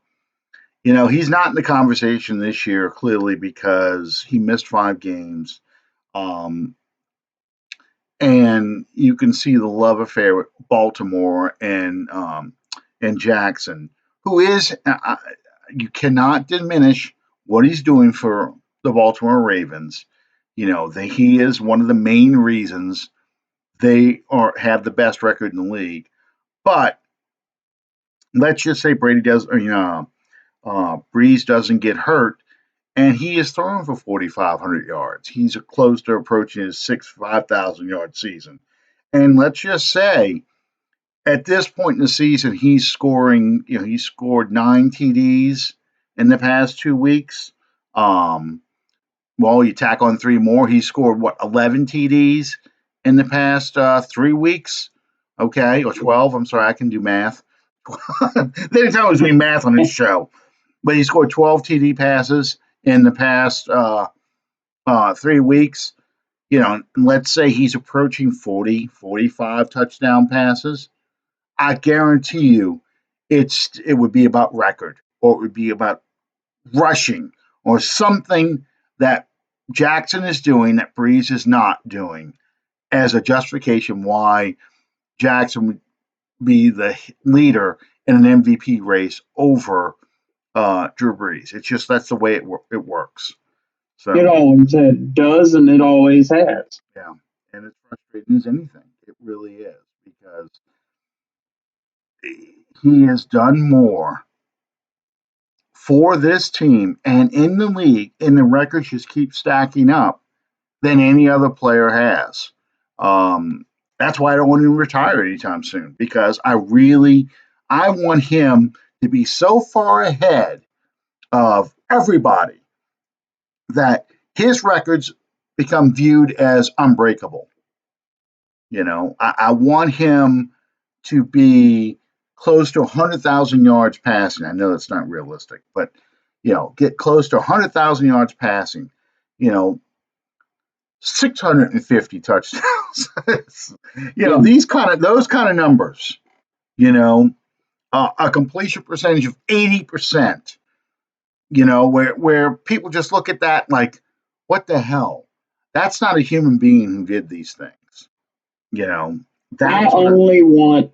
he's not in the conversation this year clearly because he missed 5 games. Um, and you can see the love affair with Baltimore and Jackson, who is you cannot diminish what he's doing for the Baltimore Ravens. He is one of the main reasons they have the best record in the league. But let's just say Brady does, Breeze doesn't get hurt, and he is throwing for 4,500 yards. He's close to approaching his 5,000 yard season. And let's just say at this point in the season, he's scoring, he scored 9 TDs in the past 2 weeks. Well, you tack on 3 more, he scored what, 11 TDs in the past 3 weeks? Okay, or 12. I'm sorry, I can do math. They didn't tell us doing math on this show, but he scored 12 TD passes in the past 3 weeks. Let's say he's approaching 40, 45 touchdown passes. I guarantee you it would be about record, or it would be about rushing, or something that Jackson is doing that Breeze is not doing as a justification why Jackson would be the leader in an MVP race over Drew Brees. It's just that's the way it works. it So always does, and it always has. yeah, and it's frustrating as anything. It really is because he has done more for this team and in the league, and the records just keep stacking up than any other player has. Um, that's why I don't want him to retire anytime soon because I want him to be so far ahead of everybody that his records become viewed as unbreakable. I want him to be close to 100,000 yards passing. I know that's not realistic, but get close to 100,000 yards passing. You know, 650 touchdowns. Yeah, Those kind of numbers. You know, a completion percentage of 80%. Where people just look at that like, what the hell? That's not a human being who did these things. You know, I that's what I. only want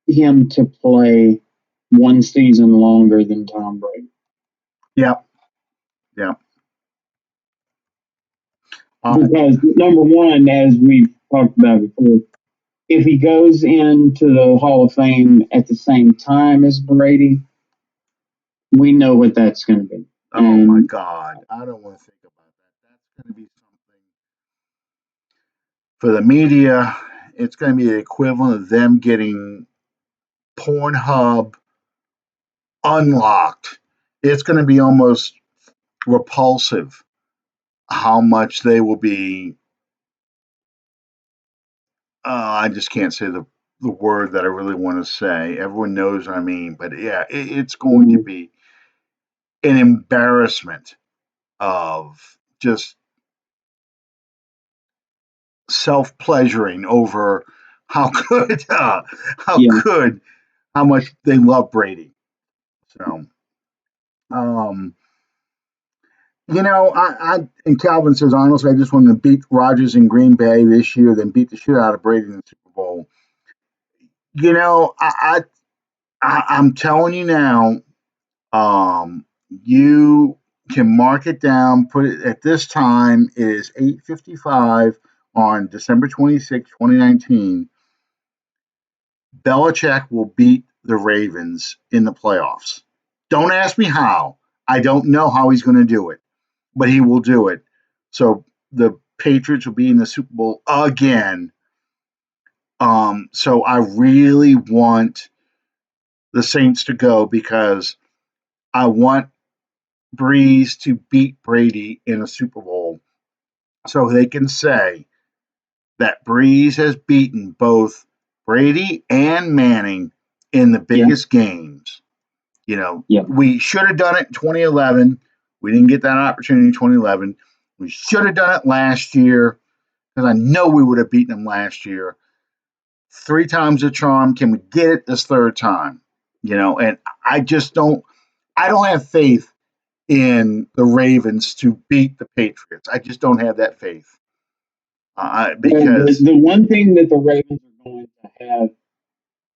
him to play one season longer than Tom Brady. Yeah, yeah. Because number one, as we've talked about before, if he goes into the Hall of Fame at the same time as Brady, we know what that's going to be. Oh my And God, I don't want to think about that. That's going to be something for the media. It's going to be the equivalent of them getting Pornhub unlocked. It's going to be almost repulsive how much they will be. I just can't say the word that I really want to say. Everyone knows what I mean, but yeah, it's going to be an embarrassment of just self-pleasuring over how good, how Yeah. good, how much they love Brady. So, um, and Calvin says, honestly, I just want to beat Rodgers in Green Bay this year, then beat the shit out of Brady in the Super Bowl. You know, I'm telling you now, you can mark it down, put it at this time. It is 8:55 on December 26, 2019. Belichick will beat the Ravens in the playoffs. Don't ask me how. I don't know how he's going to do it, but he will do it. So the Patriots will be in the Super Bowl again. So I really want the Saints to go because I want Breeze to beat Brady in a Super Bowl so they can say that Breeze has beaten both Brady and Manning in the Yeah. biggest games. Yeah. We should have done it in 2011. We didn't get that opportunity in 2011. We should have done it last year because I know we would have beaten them last year. 3 times the charm. Can we get it this third time? And I just don't. I don't have faith in the Ravens to beat the Patriots. I just don't have that faith Well, because the one thing that the Ravens are going to have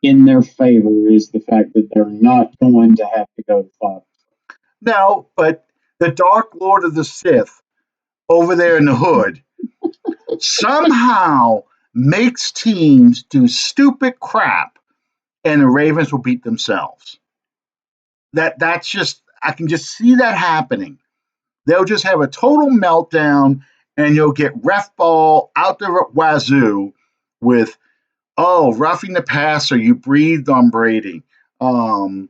in their favor is the fact that they're not going to have to go to five. no, but the Dark Lord of the Sith over there in the hood somehow makes teams do stupid crap, and the Ravens will beat themselves. That's just I can just see that happening. They'll just have a total meltdown, and you'll get ref ball out the wazoo with roughing the passer. You breathed on Brady. Um,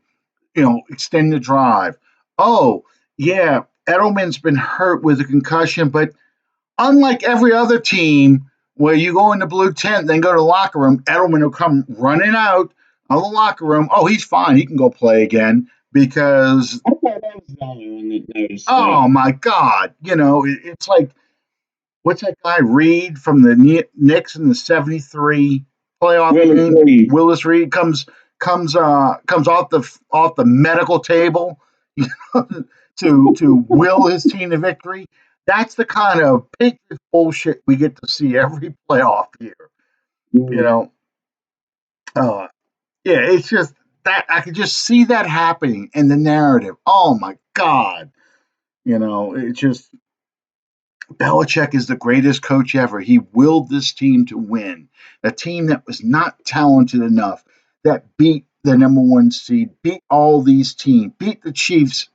extend the drive. Oh, yeah, Edelman's been hurt with a concussion, but unlike every other team where you go in the blue tent, then go to the locker room, Edelman will come running out of the locker room. Oh, he's fine. He can go play again because, I thought I was the only one that noticed that. oh my God, it's like what's that guy Reed from the Knicks in the '73 playoff Willis game? Reed. Willis Reed comes off the medical table to will his team to victory. That's the kind of Patriots bullshit we get to see every playoff year. You Mm. know, uh, yeah, it's just that I could just see that happening in the narrative. Oh my God, it's just Belichick is the greatest coach ever. He willed this team to win. A team that was not talented enough, that beat the number one seed, beat all these teams, beat the Chiefs,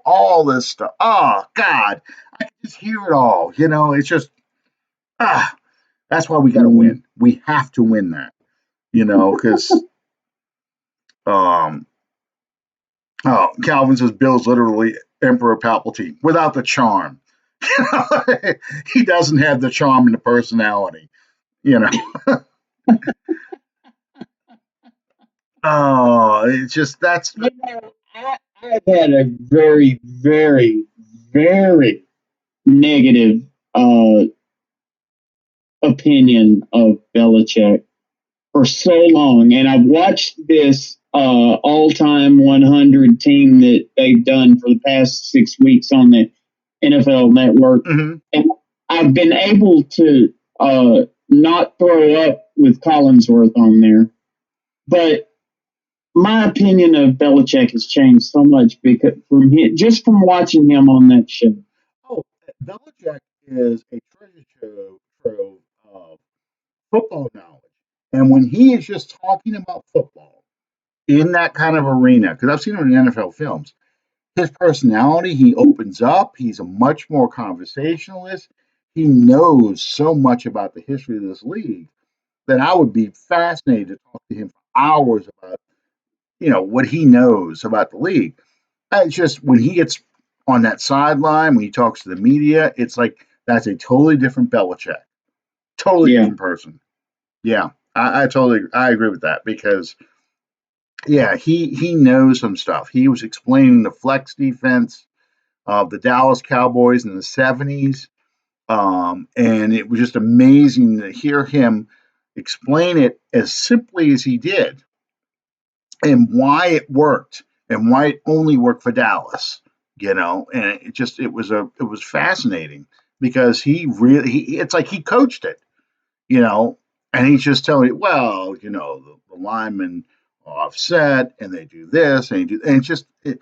all this stuff. Oh, God. I can just hear it all. It's just, that's why we got to Mm. win. We have to win that, because, um, Calvin says Bill's literally Emperor Palpatine without the charm. He doesn't have the charm and the personality. You know. Oh, it's just that's I've had a very, very, very negative uh, opinion of Belichick for so long, and I've watched this all-time 100 team that they've done for the past 6 weeks on the NFL Network, mhm. and I've been able to not throw up with Collinsworth on there, but my opinion of Belichick has changed so much because just from watching him on that show. Oh, Belichick is a treasure trove of football knowledge, and when he is just talking about football in that kind of arena, because I've seen him in NFL films, his personality, he opens up. He's a much more conversationalist. He knows so much about the history of this league that I would be fascinated to talk to him for hours about, what he knows about the league. It's just when he gets on that sideline, when he talks to the media, it's like that's a totally different Belichick, totally Yeah, different person. Yeah, I agree with that because yeah, he knows some stuff. He was explaining the flex defense of the Dallas Cowboys in the 70s. And it was just amazing to hear him explain it as simply as he did and why it worked and why it only worked for Dallas, and it was fascinating because it's like he coached it, you know, and he's just telling you, well, the linemen are offset and they do this and they do, and it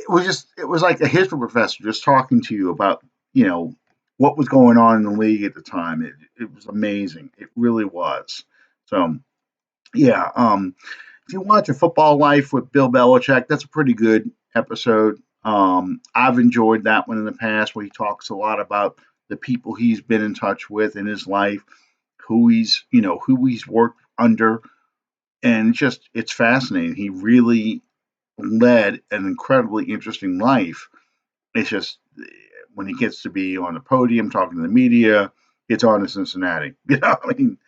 was like a history professor just talking to you about, you know, what was going on in the league at the time. It was amazing. It really was. So yeah, if you watch A Football Life with Bill Belichick, that's a pretty good episode. I've enjoyed that one in the past where he talks a lot about the people he's been in touch with in his life, who he's worked under, and it's fascinating. He really led an incredibly interesting life. It's just when he gets to be on the podium talking to the media, it's on to Cincinnati. I mean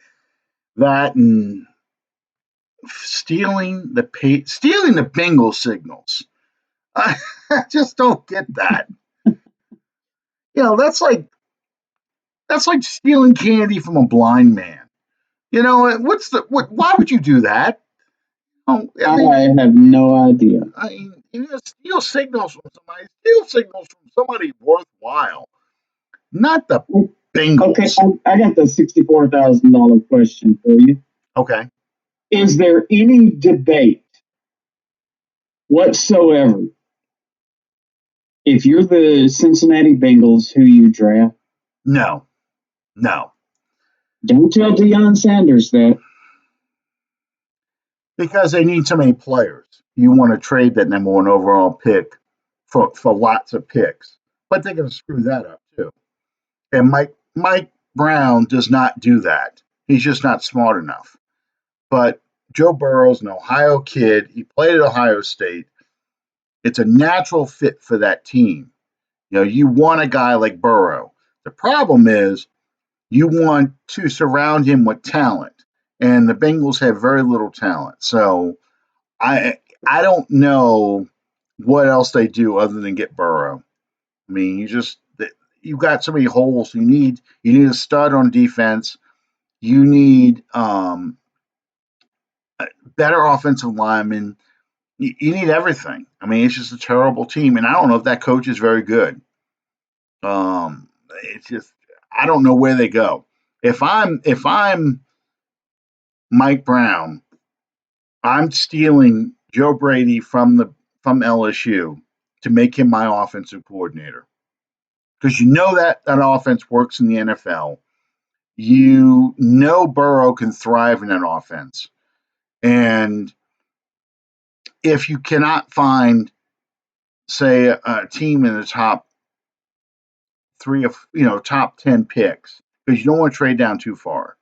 that and stealing the bingo signals. I just don't get that. That's like stealing candy from a blind man. Why would you do that? Oh, I have no idea. steal signals from somebody. Steal signals from somebody worthwhile, not the Okay, Bengals. I got the $64,000 question for you. Okay. Is there any debate whatsoever if you're the Cincinnati Bengals who you draft? No, no, Don't tell Deion Sanders that. because they need so many players. You want to trade that number one overall pick for lots of picks, but they're going to screw that up too. And Mike Brown does not do that. He's just not smart enough. But Joe Burrow's an Ohio kid. He played at Ohio State. It's a natural fit for that team. You want a guy like Burrow. The problem is you want to surround him with talent, and the Bengals have very little talent. So I don't know what else they do other than get Burrow. I mean, you've got so many holes. You need a stud on defense. You need better offensive linemen. You need everything. I mean, it's just a terrible team, and I don't know if that coach is very good. It's just I don't know where they go. If I'm Mike Brown, I'm stealing Joe Brady from LSU to make him my offensive coordinator because that offense works in the NFL. Burrow can thrive in that offense, and if you cannot find, say, a team in the top three of top 10 picks, because you don't want to trade down too far,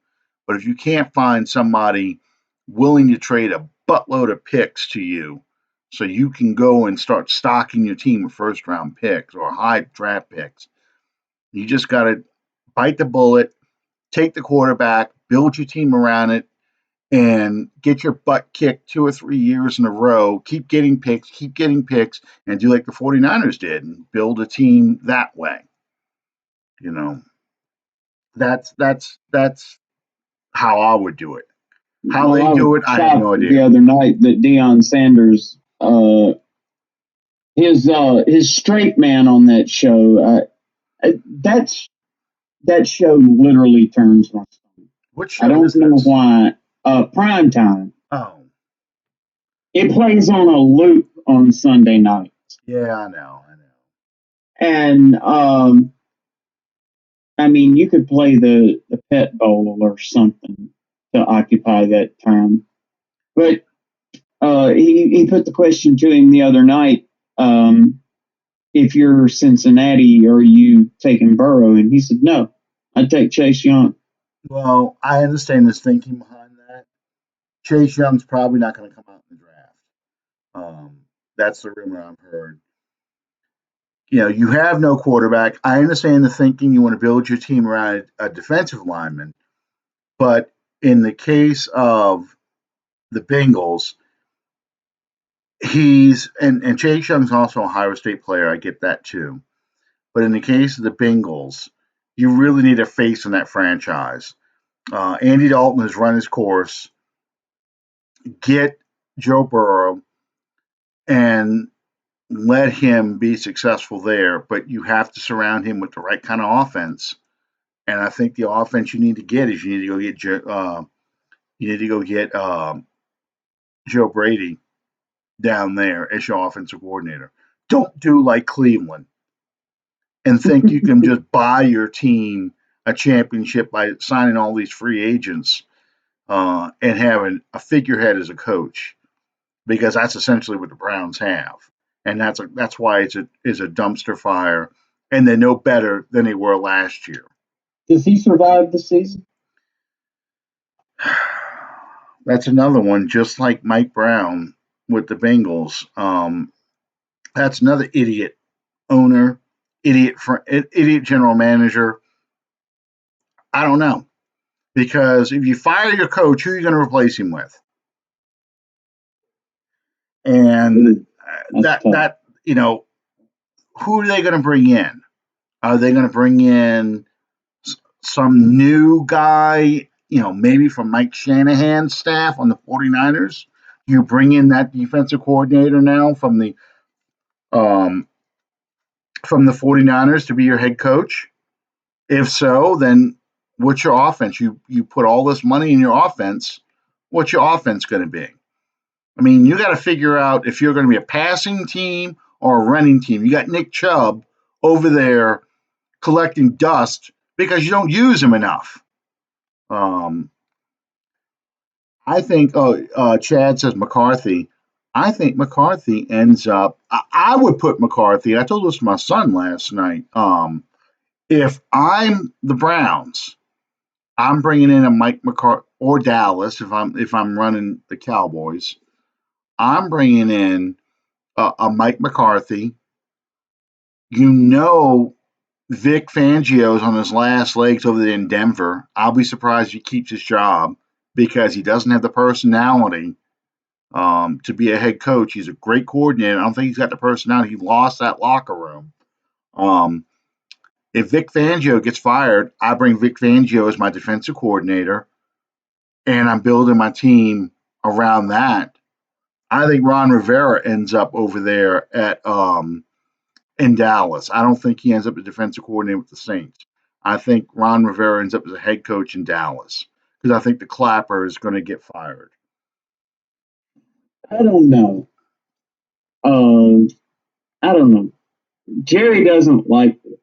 but if you can't find somebody willing to trade a buttload of picks to you, so you can go and start stocking your team with first round picks or high draft picks, you just got to bite the bullet, take the quarterback, build your team around it, and get your butt kicked 2 or 3 years in a row, keep getting picks, and do like the 49ers did and build a team that way. You know, that's how I would do it. How Well, they I was do it, I have no shocked the idea. other night that Deion Sanders, his straight man on that show, that show literally turns my stomach. What I show don't is know this? why. Prime time. Oh, It plays on a loop on Sunday night, yeah, I know. and I mean, you could play the Pet Bowl or something to occupy that time. But he put the question to him the other night. If you're Cincinnati, are you taking Burrow? And he said, no, I'd take Chase Young. Well, I understand his thinking behind that. Chase Young's probably not going to come out in the draft. That's the rumor I've heard. You have no quarterback. I understand the thinking. You want to build your team around a defensive lineman, but in the case of the Bengals, and Chase Young's also a Ohio State player. I get that too. But in the case of the Bengals, you really need a face in that franchise. Andy Dalton has run his course. Get Joe Burrow and let him be successful there, but you have to surround him with the right kind of offense. And I think the offense you need to get is you need to go get Joe Brady down there as your offensive coordinator. Don't do like Cleveland and think you can just buy your team a championship by signing all these free agents and having a figurehead as a coach, because that's essentially what the Browns have, and that's why it's a dumpster fire, and they're no better than they were last year. Does he survive the season? That's another one, just like Mike Brown with the Bengals. That's another idiot owner, idiot general manager. I don't know, because if you fire your coach, who are you going to replace him with? And that who are they going to bring in? Are they going to bring in some new guy, maybe from Mike Shanahan's staff on the 49ers? You bring in that defensive coordinator now um, from the 49ers to be your head coach? If so, then what's your offense? You put all this money in your offense. What's your offense going to be? I mean, you got to figure out if you're going to be a passing team or a running team. You got Nick Chubb over there collecting dust because you don't use him enough. Um, I think. Oh, Chad says McCarthy. I think McCarthy ends up. I would put McCarthy. I told this to my son last night. If I'm the Browns, I'm bringing in a Mike McCarthy, or Dallas if I'm running the Cowboys. I'm bringing in a Mike McCarthy. You know, Vic Fangio's on his last legs over there in Denver. I'll be surprised if he keeps his job because he doesn't have the personality to be a head coach. He's a great coordinator. I don't think he's got the personality. He lost that locker room. Um, if Vic Fangio gets fired, I bring Vic Fangio as my defensive coordinator, and I'm building my team around that. I think Ron Rivera ends up over there at in Dallas. I don't think he ends up as defensive coordinator with the Saints. I think Ron Rivera ends up as a head coach in Dallas because I think the Clapper is going to get fired. I don't know. Um, I don't know. Jerry doesn't like it,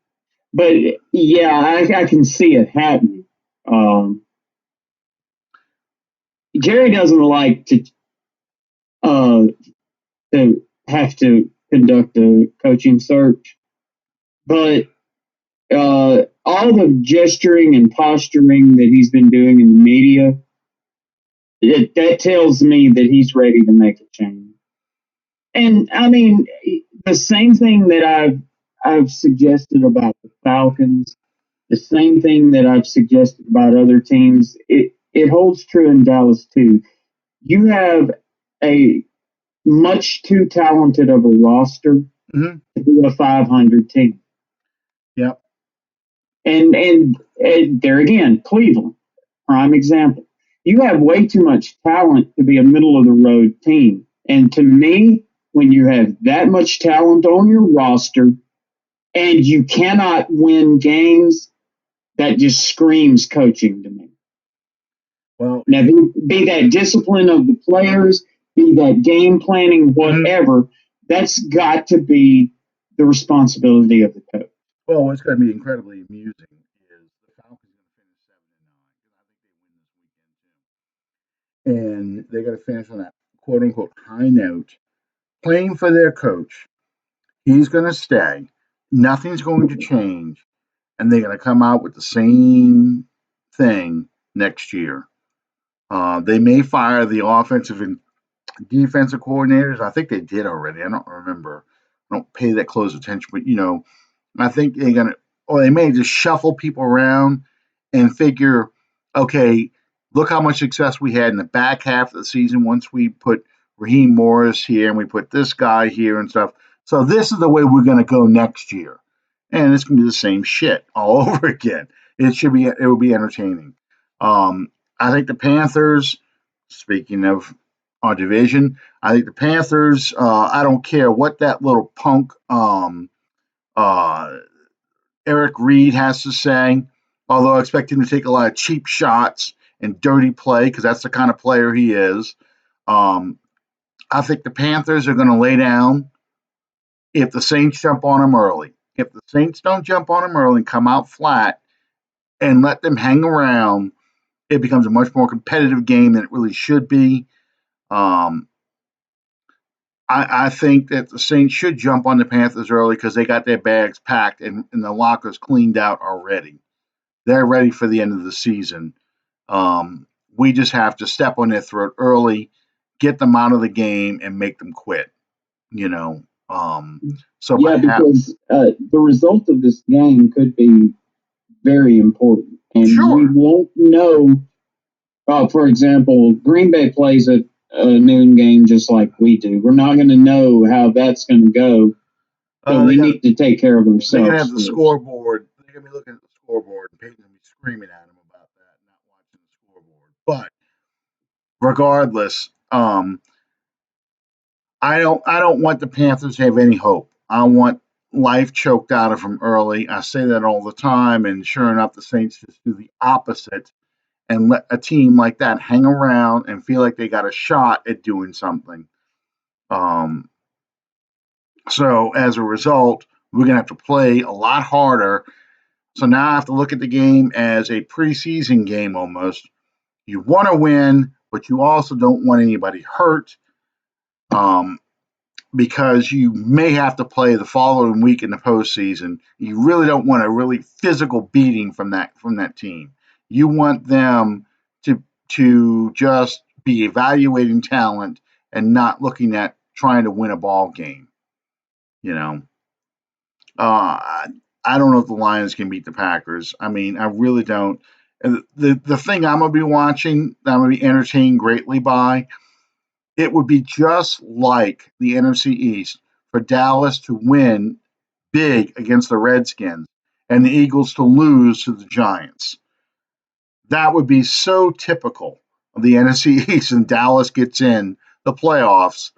but yeah, I can see it happening. Um, Jerry doesn't like uh, to have to conduct a coaching search, but all the gesturing and posturing that he's been doing in the media, that tells me that he's ready to make a change. And I mean, the same thing that I've suggested about the Falcons, the same thing that I've suggested about other teams, it holds true in Dallas too. You have a much too talented of a roster Mm-hmm. to be a 500 team. Yep. And there again, Cleveland, prime example. You have way too much talent to be a middle of the road team. And to me, when you have that much talent on your roster and you cannot win games, that just screams coaching to me. Well, Now, be that discipline of the players, be that game planning, whatever, that's got to be the responsibility of the coach. well, what's going to be incredibly amusing is the Falcons going to finish 7-9 because I think they win this weekend too, and they're going to finish on that quote unquote high note, playing for their coach. He's going to stay. Nothing's going to change, and they're going to come out with the same thing next year. They may fire the offensive and defensive coordinators. I think they did already. I don't remember. I don't pay that close attention, but I think they're gonna, or they may just shuffle people around and figure, okay, look how much success we had in the back half of the season once we put Raheem Morris here and we put this guy here and stuff. So this is the way we're going to go next year, and it's going to be the same shit all over again. It will be entertaining. I think the Panthers. Speaking of our division, I think the Panthers. I don't care what that little punk uh, Eric Reed has to say. Although I expect him to take a lot of cheap shots and dirty play because that's the kind of player he is. Um, I think the Panthers are going to lay down if the Saints jump on them early. If the Saints don't jump on them early and come out flat and let them hang around, it becomes a much more competitive game than it really should be. Um, I think that the Saints should jump on the Panthers early because they got their bags packed and the lockers cleaned out already. They're ready for the end of the season. We just have to step on their throat early, get them out of the game, and make them quit. You know, so Yeah, because the result of this game could be very important, and we sure, won't know. For example, Green Bay plays a noon game just like we do. We're not going to know how that's going to go, so they we got need to take care of they're gonna have ourselves the first. scoreboard. They're gonna be looking at the scoreboard, and Peyton's gonna be screaming at him about that, not watching the scoreboard. But regardless, I don't want the Panthers to have any hope. I want life choked out of them early. I say that all the time, and sure enough, the Saints just do the opposite and let a team like that hang around and feel like they got a shot at doing something. Um, so as a result, we're gonna have to play a lot harder. So now I have to look at the game as a preseason game almost. You want to win, but you also don't want anybody hurt. Um, because you may have to play the following week in the postseason. You really don't want a really physical beating from that team. You want them to just be evaluating talent and not looking at trying to win a ball game. You know, I don't know if the Lions can beat the Packers. I mean, I really don't. The thing I'm gonna be watching, that I'm gonna be entertained greatly by, it would be just like the NFC East for Dallas to win big against the Redskins and the Eagles to lose to the Giants. That would be so typical of the NFC East, and Dallas gets in the playoffs,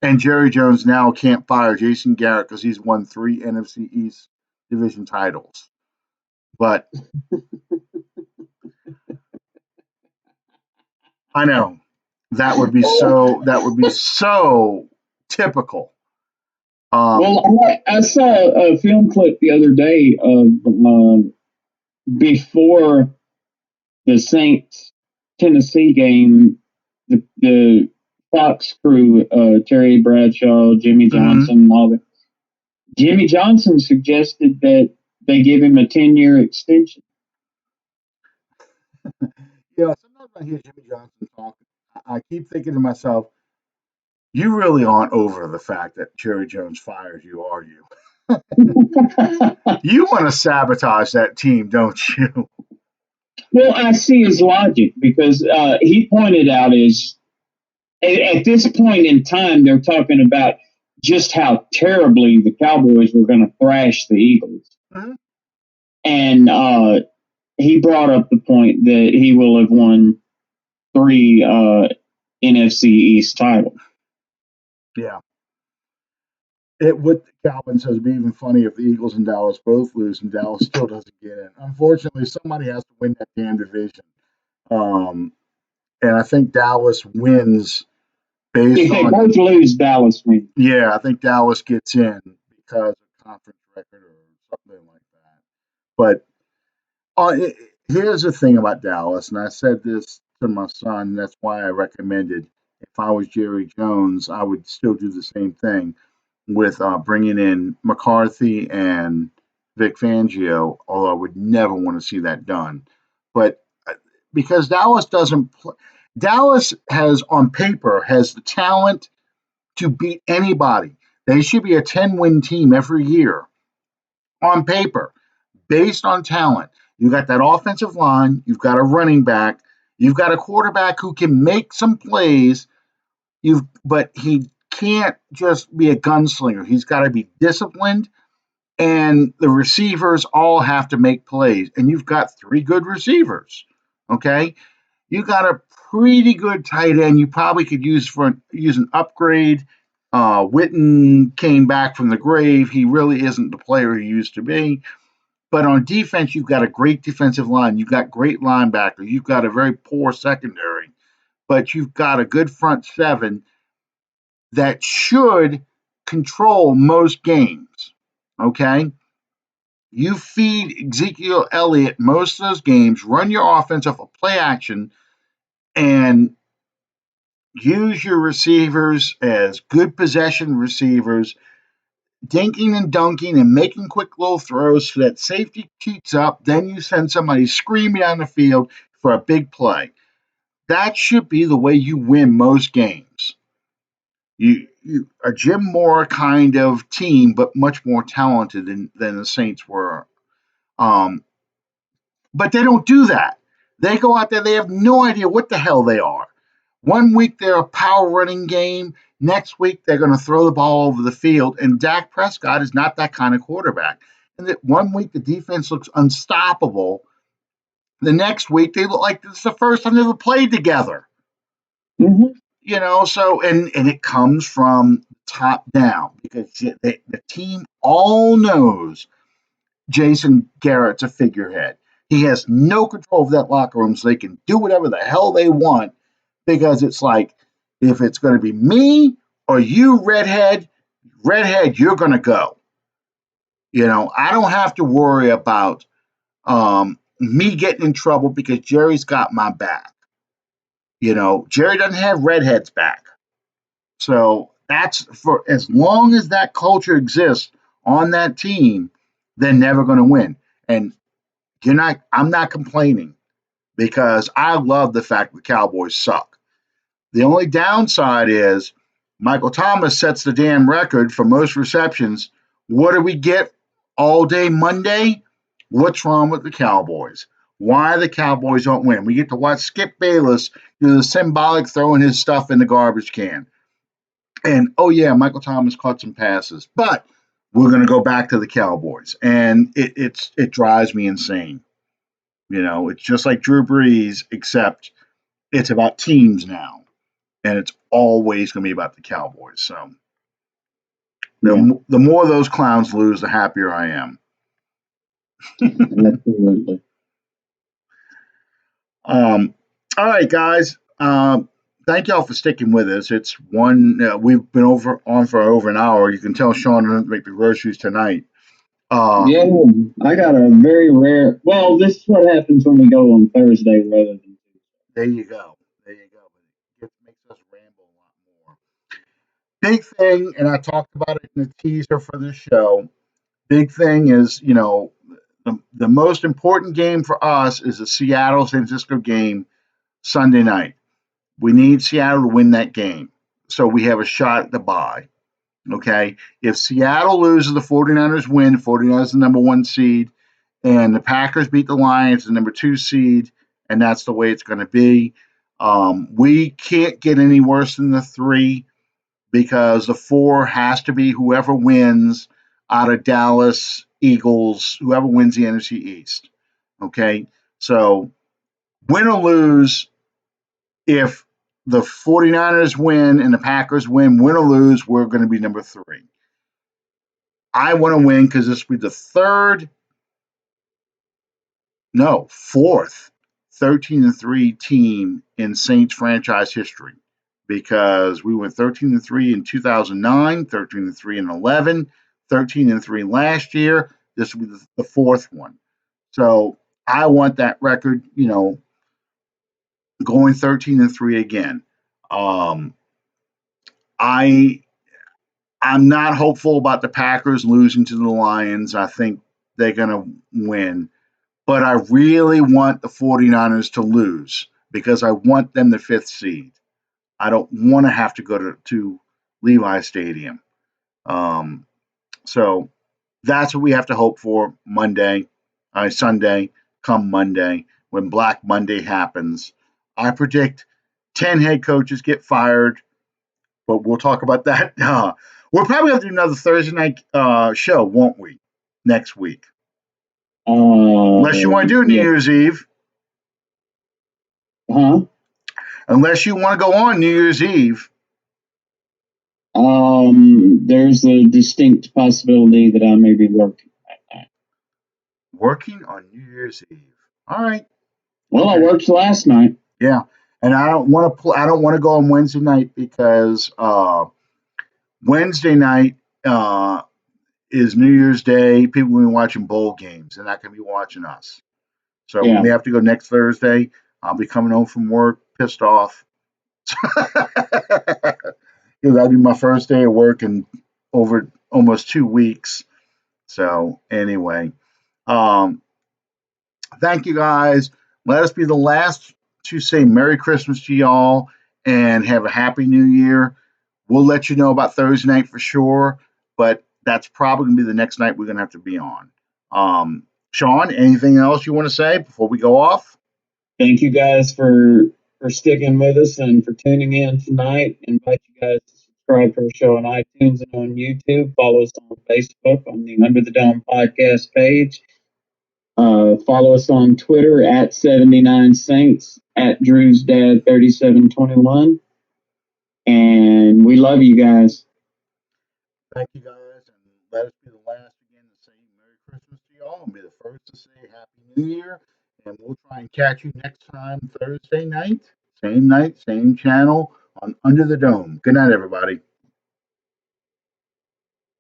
and Jerry Jones now can't fire Jason Garrett because he's won 3 NFC East division titles. But I know that would be so typical. Um, Well, I saw a film clip the other day of before the Saints Tennessee game. The Fox crew, Terry Bradshaw, Jimmy mhm. Johnson, all that. Jimmy Johnson suggested that they give him a 10-year extension. Yeah, sometimes I hear Jimmy Johnson talk. I keep thinking to myself, you really aren't over the fact that Jerry Jones fired you, are you? You want to sabotage that team, don't you? Well, I see his logic because he pointed out is at this point in time they're talking about just how terribly the Cowboys were going to thrash the Eagles, Mhm. and he brought up the point that he will have won 3 NFC East titles. Yeah. It would, Calvin says, be even funny if the Eagles and Dallas both lose and Dallas still doesn't get in. Unfortunately, somebody has to win that damn division. Um, and I think Dallas wins based If they on, both lose, Dallas wins. yeah, I think Dallas gets in because of conference record or something like that. But here's the thing about Dallas, and I said this to my son. That's why I recommended if I was Jerry Jones, I would still do the same thing with bringing in McCarthy and Vic Fangio. Although I would never want to see that done, but because Dallas doesn't, Dallas has on paper has the talent to beat anybody. They should be a 10-win team every year on paper based on talent. You got that offensive line, you've got a running back, you've got a quarterback who can make some plays. but he can't just be a gunslinger. He's got to be disciplined, and the receivers all have to make plays. And you've got three good receivers. Okay, you got a pretty good tight end. You probably could use an upgrade. Witten came back from the grave. He really isn't the player he used to be. But on defense, you've got a great defensive line. You've got great linebackers. You've got a very poor secondary, but you've got a good front seven that should control most games. Okay? You feed Ezekiel Elliott most of those games, run your offense off of play action, and use your receivers as good possession receivers, dinking and dunking and making quick little throws so that safety cheats up. Then you send somebody screaming down the field for a big play. That should be the way you win most games. You a Jim Moore kind of team, but much more talented than the Saints were. Um, but they don't do that. They go out there, they have no idea what the hell they are. One week they're a power running game. Next week they're going to throw the ball over the field. And Dak Prescott is not that kind of quarterback. And that one week the defense looks unstoppable. The next week they look like it's the first time they've ever played together. Mm-hmm. So and it comes from top down because the team all knows Jason Garrett's a figurehead. He has no control of that locker room, so they can do whatever the hell they want because it's like, if it's going to be me or you, redhead, you're going to go. I don't have to worry about me getting in trouble because Jerry's got my back. Jerry doesn't have redhead's back. So that's for as long as that culture exists on that team, they're never going to win. And I'm not complaining because I love the fact the Cowboys suck. The only downside is Michael Thomas sets the damn record for most receptions. What do we get all day Monday? What's wrong with the Cowboys? Why the Cowboys don't win? We get to watch Skip Bayless do the symbolic throwing his stuff in the garbage can. And oh yeah, Michael Thomas caught some passes, but we're going to go back to the Cowboys, and it drives me insane. It's just like Drew Brees, except it's about teams now, and it's always going to be about the Cowboys. So the more those clowns lose, the happier I am. Absolutely. All right, guys. Thank y'all for sticking with us. It's we've been on for over an hour. You can tell Sean didn't make the groceries tonight. Yeah, I got a very rare. Well, this is what happens when we go on Thursday rather than Tuesday. There you go. It makes us ramble a lot more. Big thing, and I talked about it in the teaser for the show. Big thing is, the most important game for us is the Seattle San Francisco game Sunday night. We need Seattle to win that game so we have a shot at the bye. Okay. If Seattle loses, the 49ers win. The 49ers the number one seed, and the Packers beat the Lions, the number two seed, and that's the way it's going to be. We can't get any worse than the three because the four has to be whoever wins out of Dallas, Eagles, whoever wins the NFC East. Okay. So win or lose, if the 49ers win and the Packers win or lose, we're going to be number three. I want to win because this will be the fourth 13-3 team in Saints franchise history, because we went 13-3 in 2009, 13-3 in 11, 13-3 last year. This will be the fourth one. So I want that record, going 13-3 again. I I'm not hopeful about the Packers losing to the Lions. I think they're going to win. But I really want the 49ers to lose because I want them the fifth seed. I don't want to have to go to Levi Stadium. So that's what we have to hope for Sunday, come Monday, when Black Monday happens. I predict 10 head coaches get fired. but we'll talk about that. We'll probably have to do another Thursday night show, won't we? Next week, unless you want to do New Yeah. Year's Eve. Huh? Unless you want to go on New Year's Eve. There's a distinct possibility that I may be working that night. Working on New Year's Eve. All right. Well, I Okay. worked last night. Yeah, and I don't want to. I don't want to go on Wednesday night because Wednesday night is New Year's Day. People will be watching bowl games. They're not going to be watching us. So we Yeah. may have to go next Thursday. I'll be coming home from work pissed off. That'll be my first day of work in over almost 2 weeks. So anyway, um, thank you guys. Let us be the last to say Merry Christmas to y'all and have a Happy New Year. We'll let you know about Thursday night for sure, but that's probably going to be the next night we're going to have to be on. Sean, anything else you want to say before we go off? Thank you guys for sticking with us and for tuning in tonight. Invite you guys to subscribe to our show on iTunes and on YouTube. Follow us on Facebook on the Under the Dome podcast page. Follow us on Twitter at 79 Saints, at Drew's Dad 3721. And we love you guys. Thank you guys, and let us be the last again to say Merry Christmas to y'all, and be the first to say Happy New Year. And we'll try and catch you next time Thursday night, same channel on Under the Dome. Good night, everybody.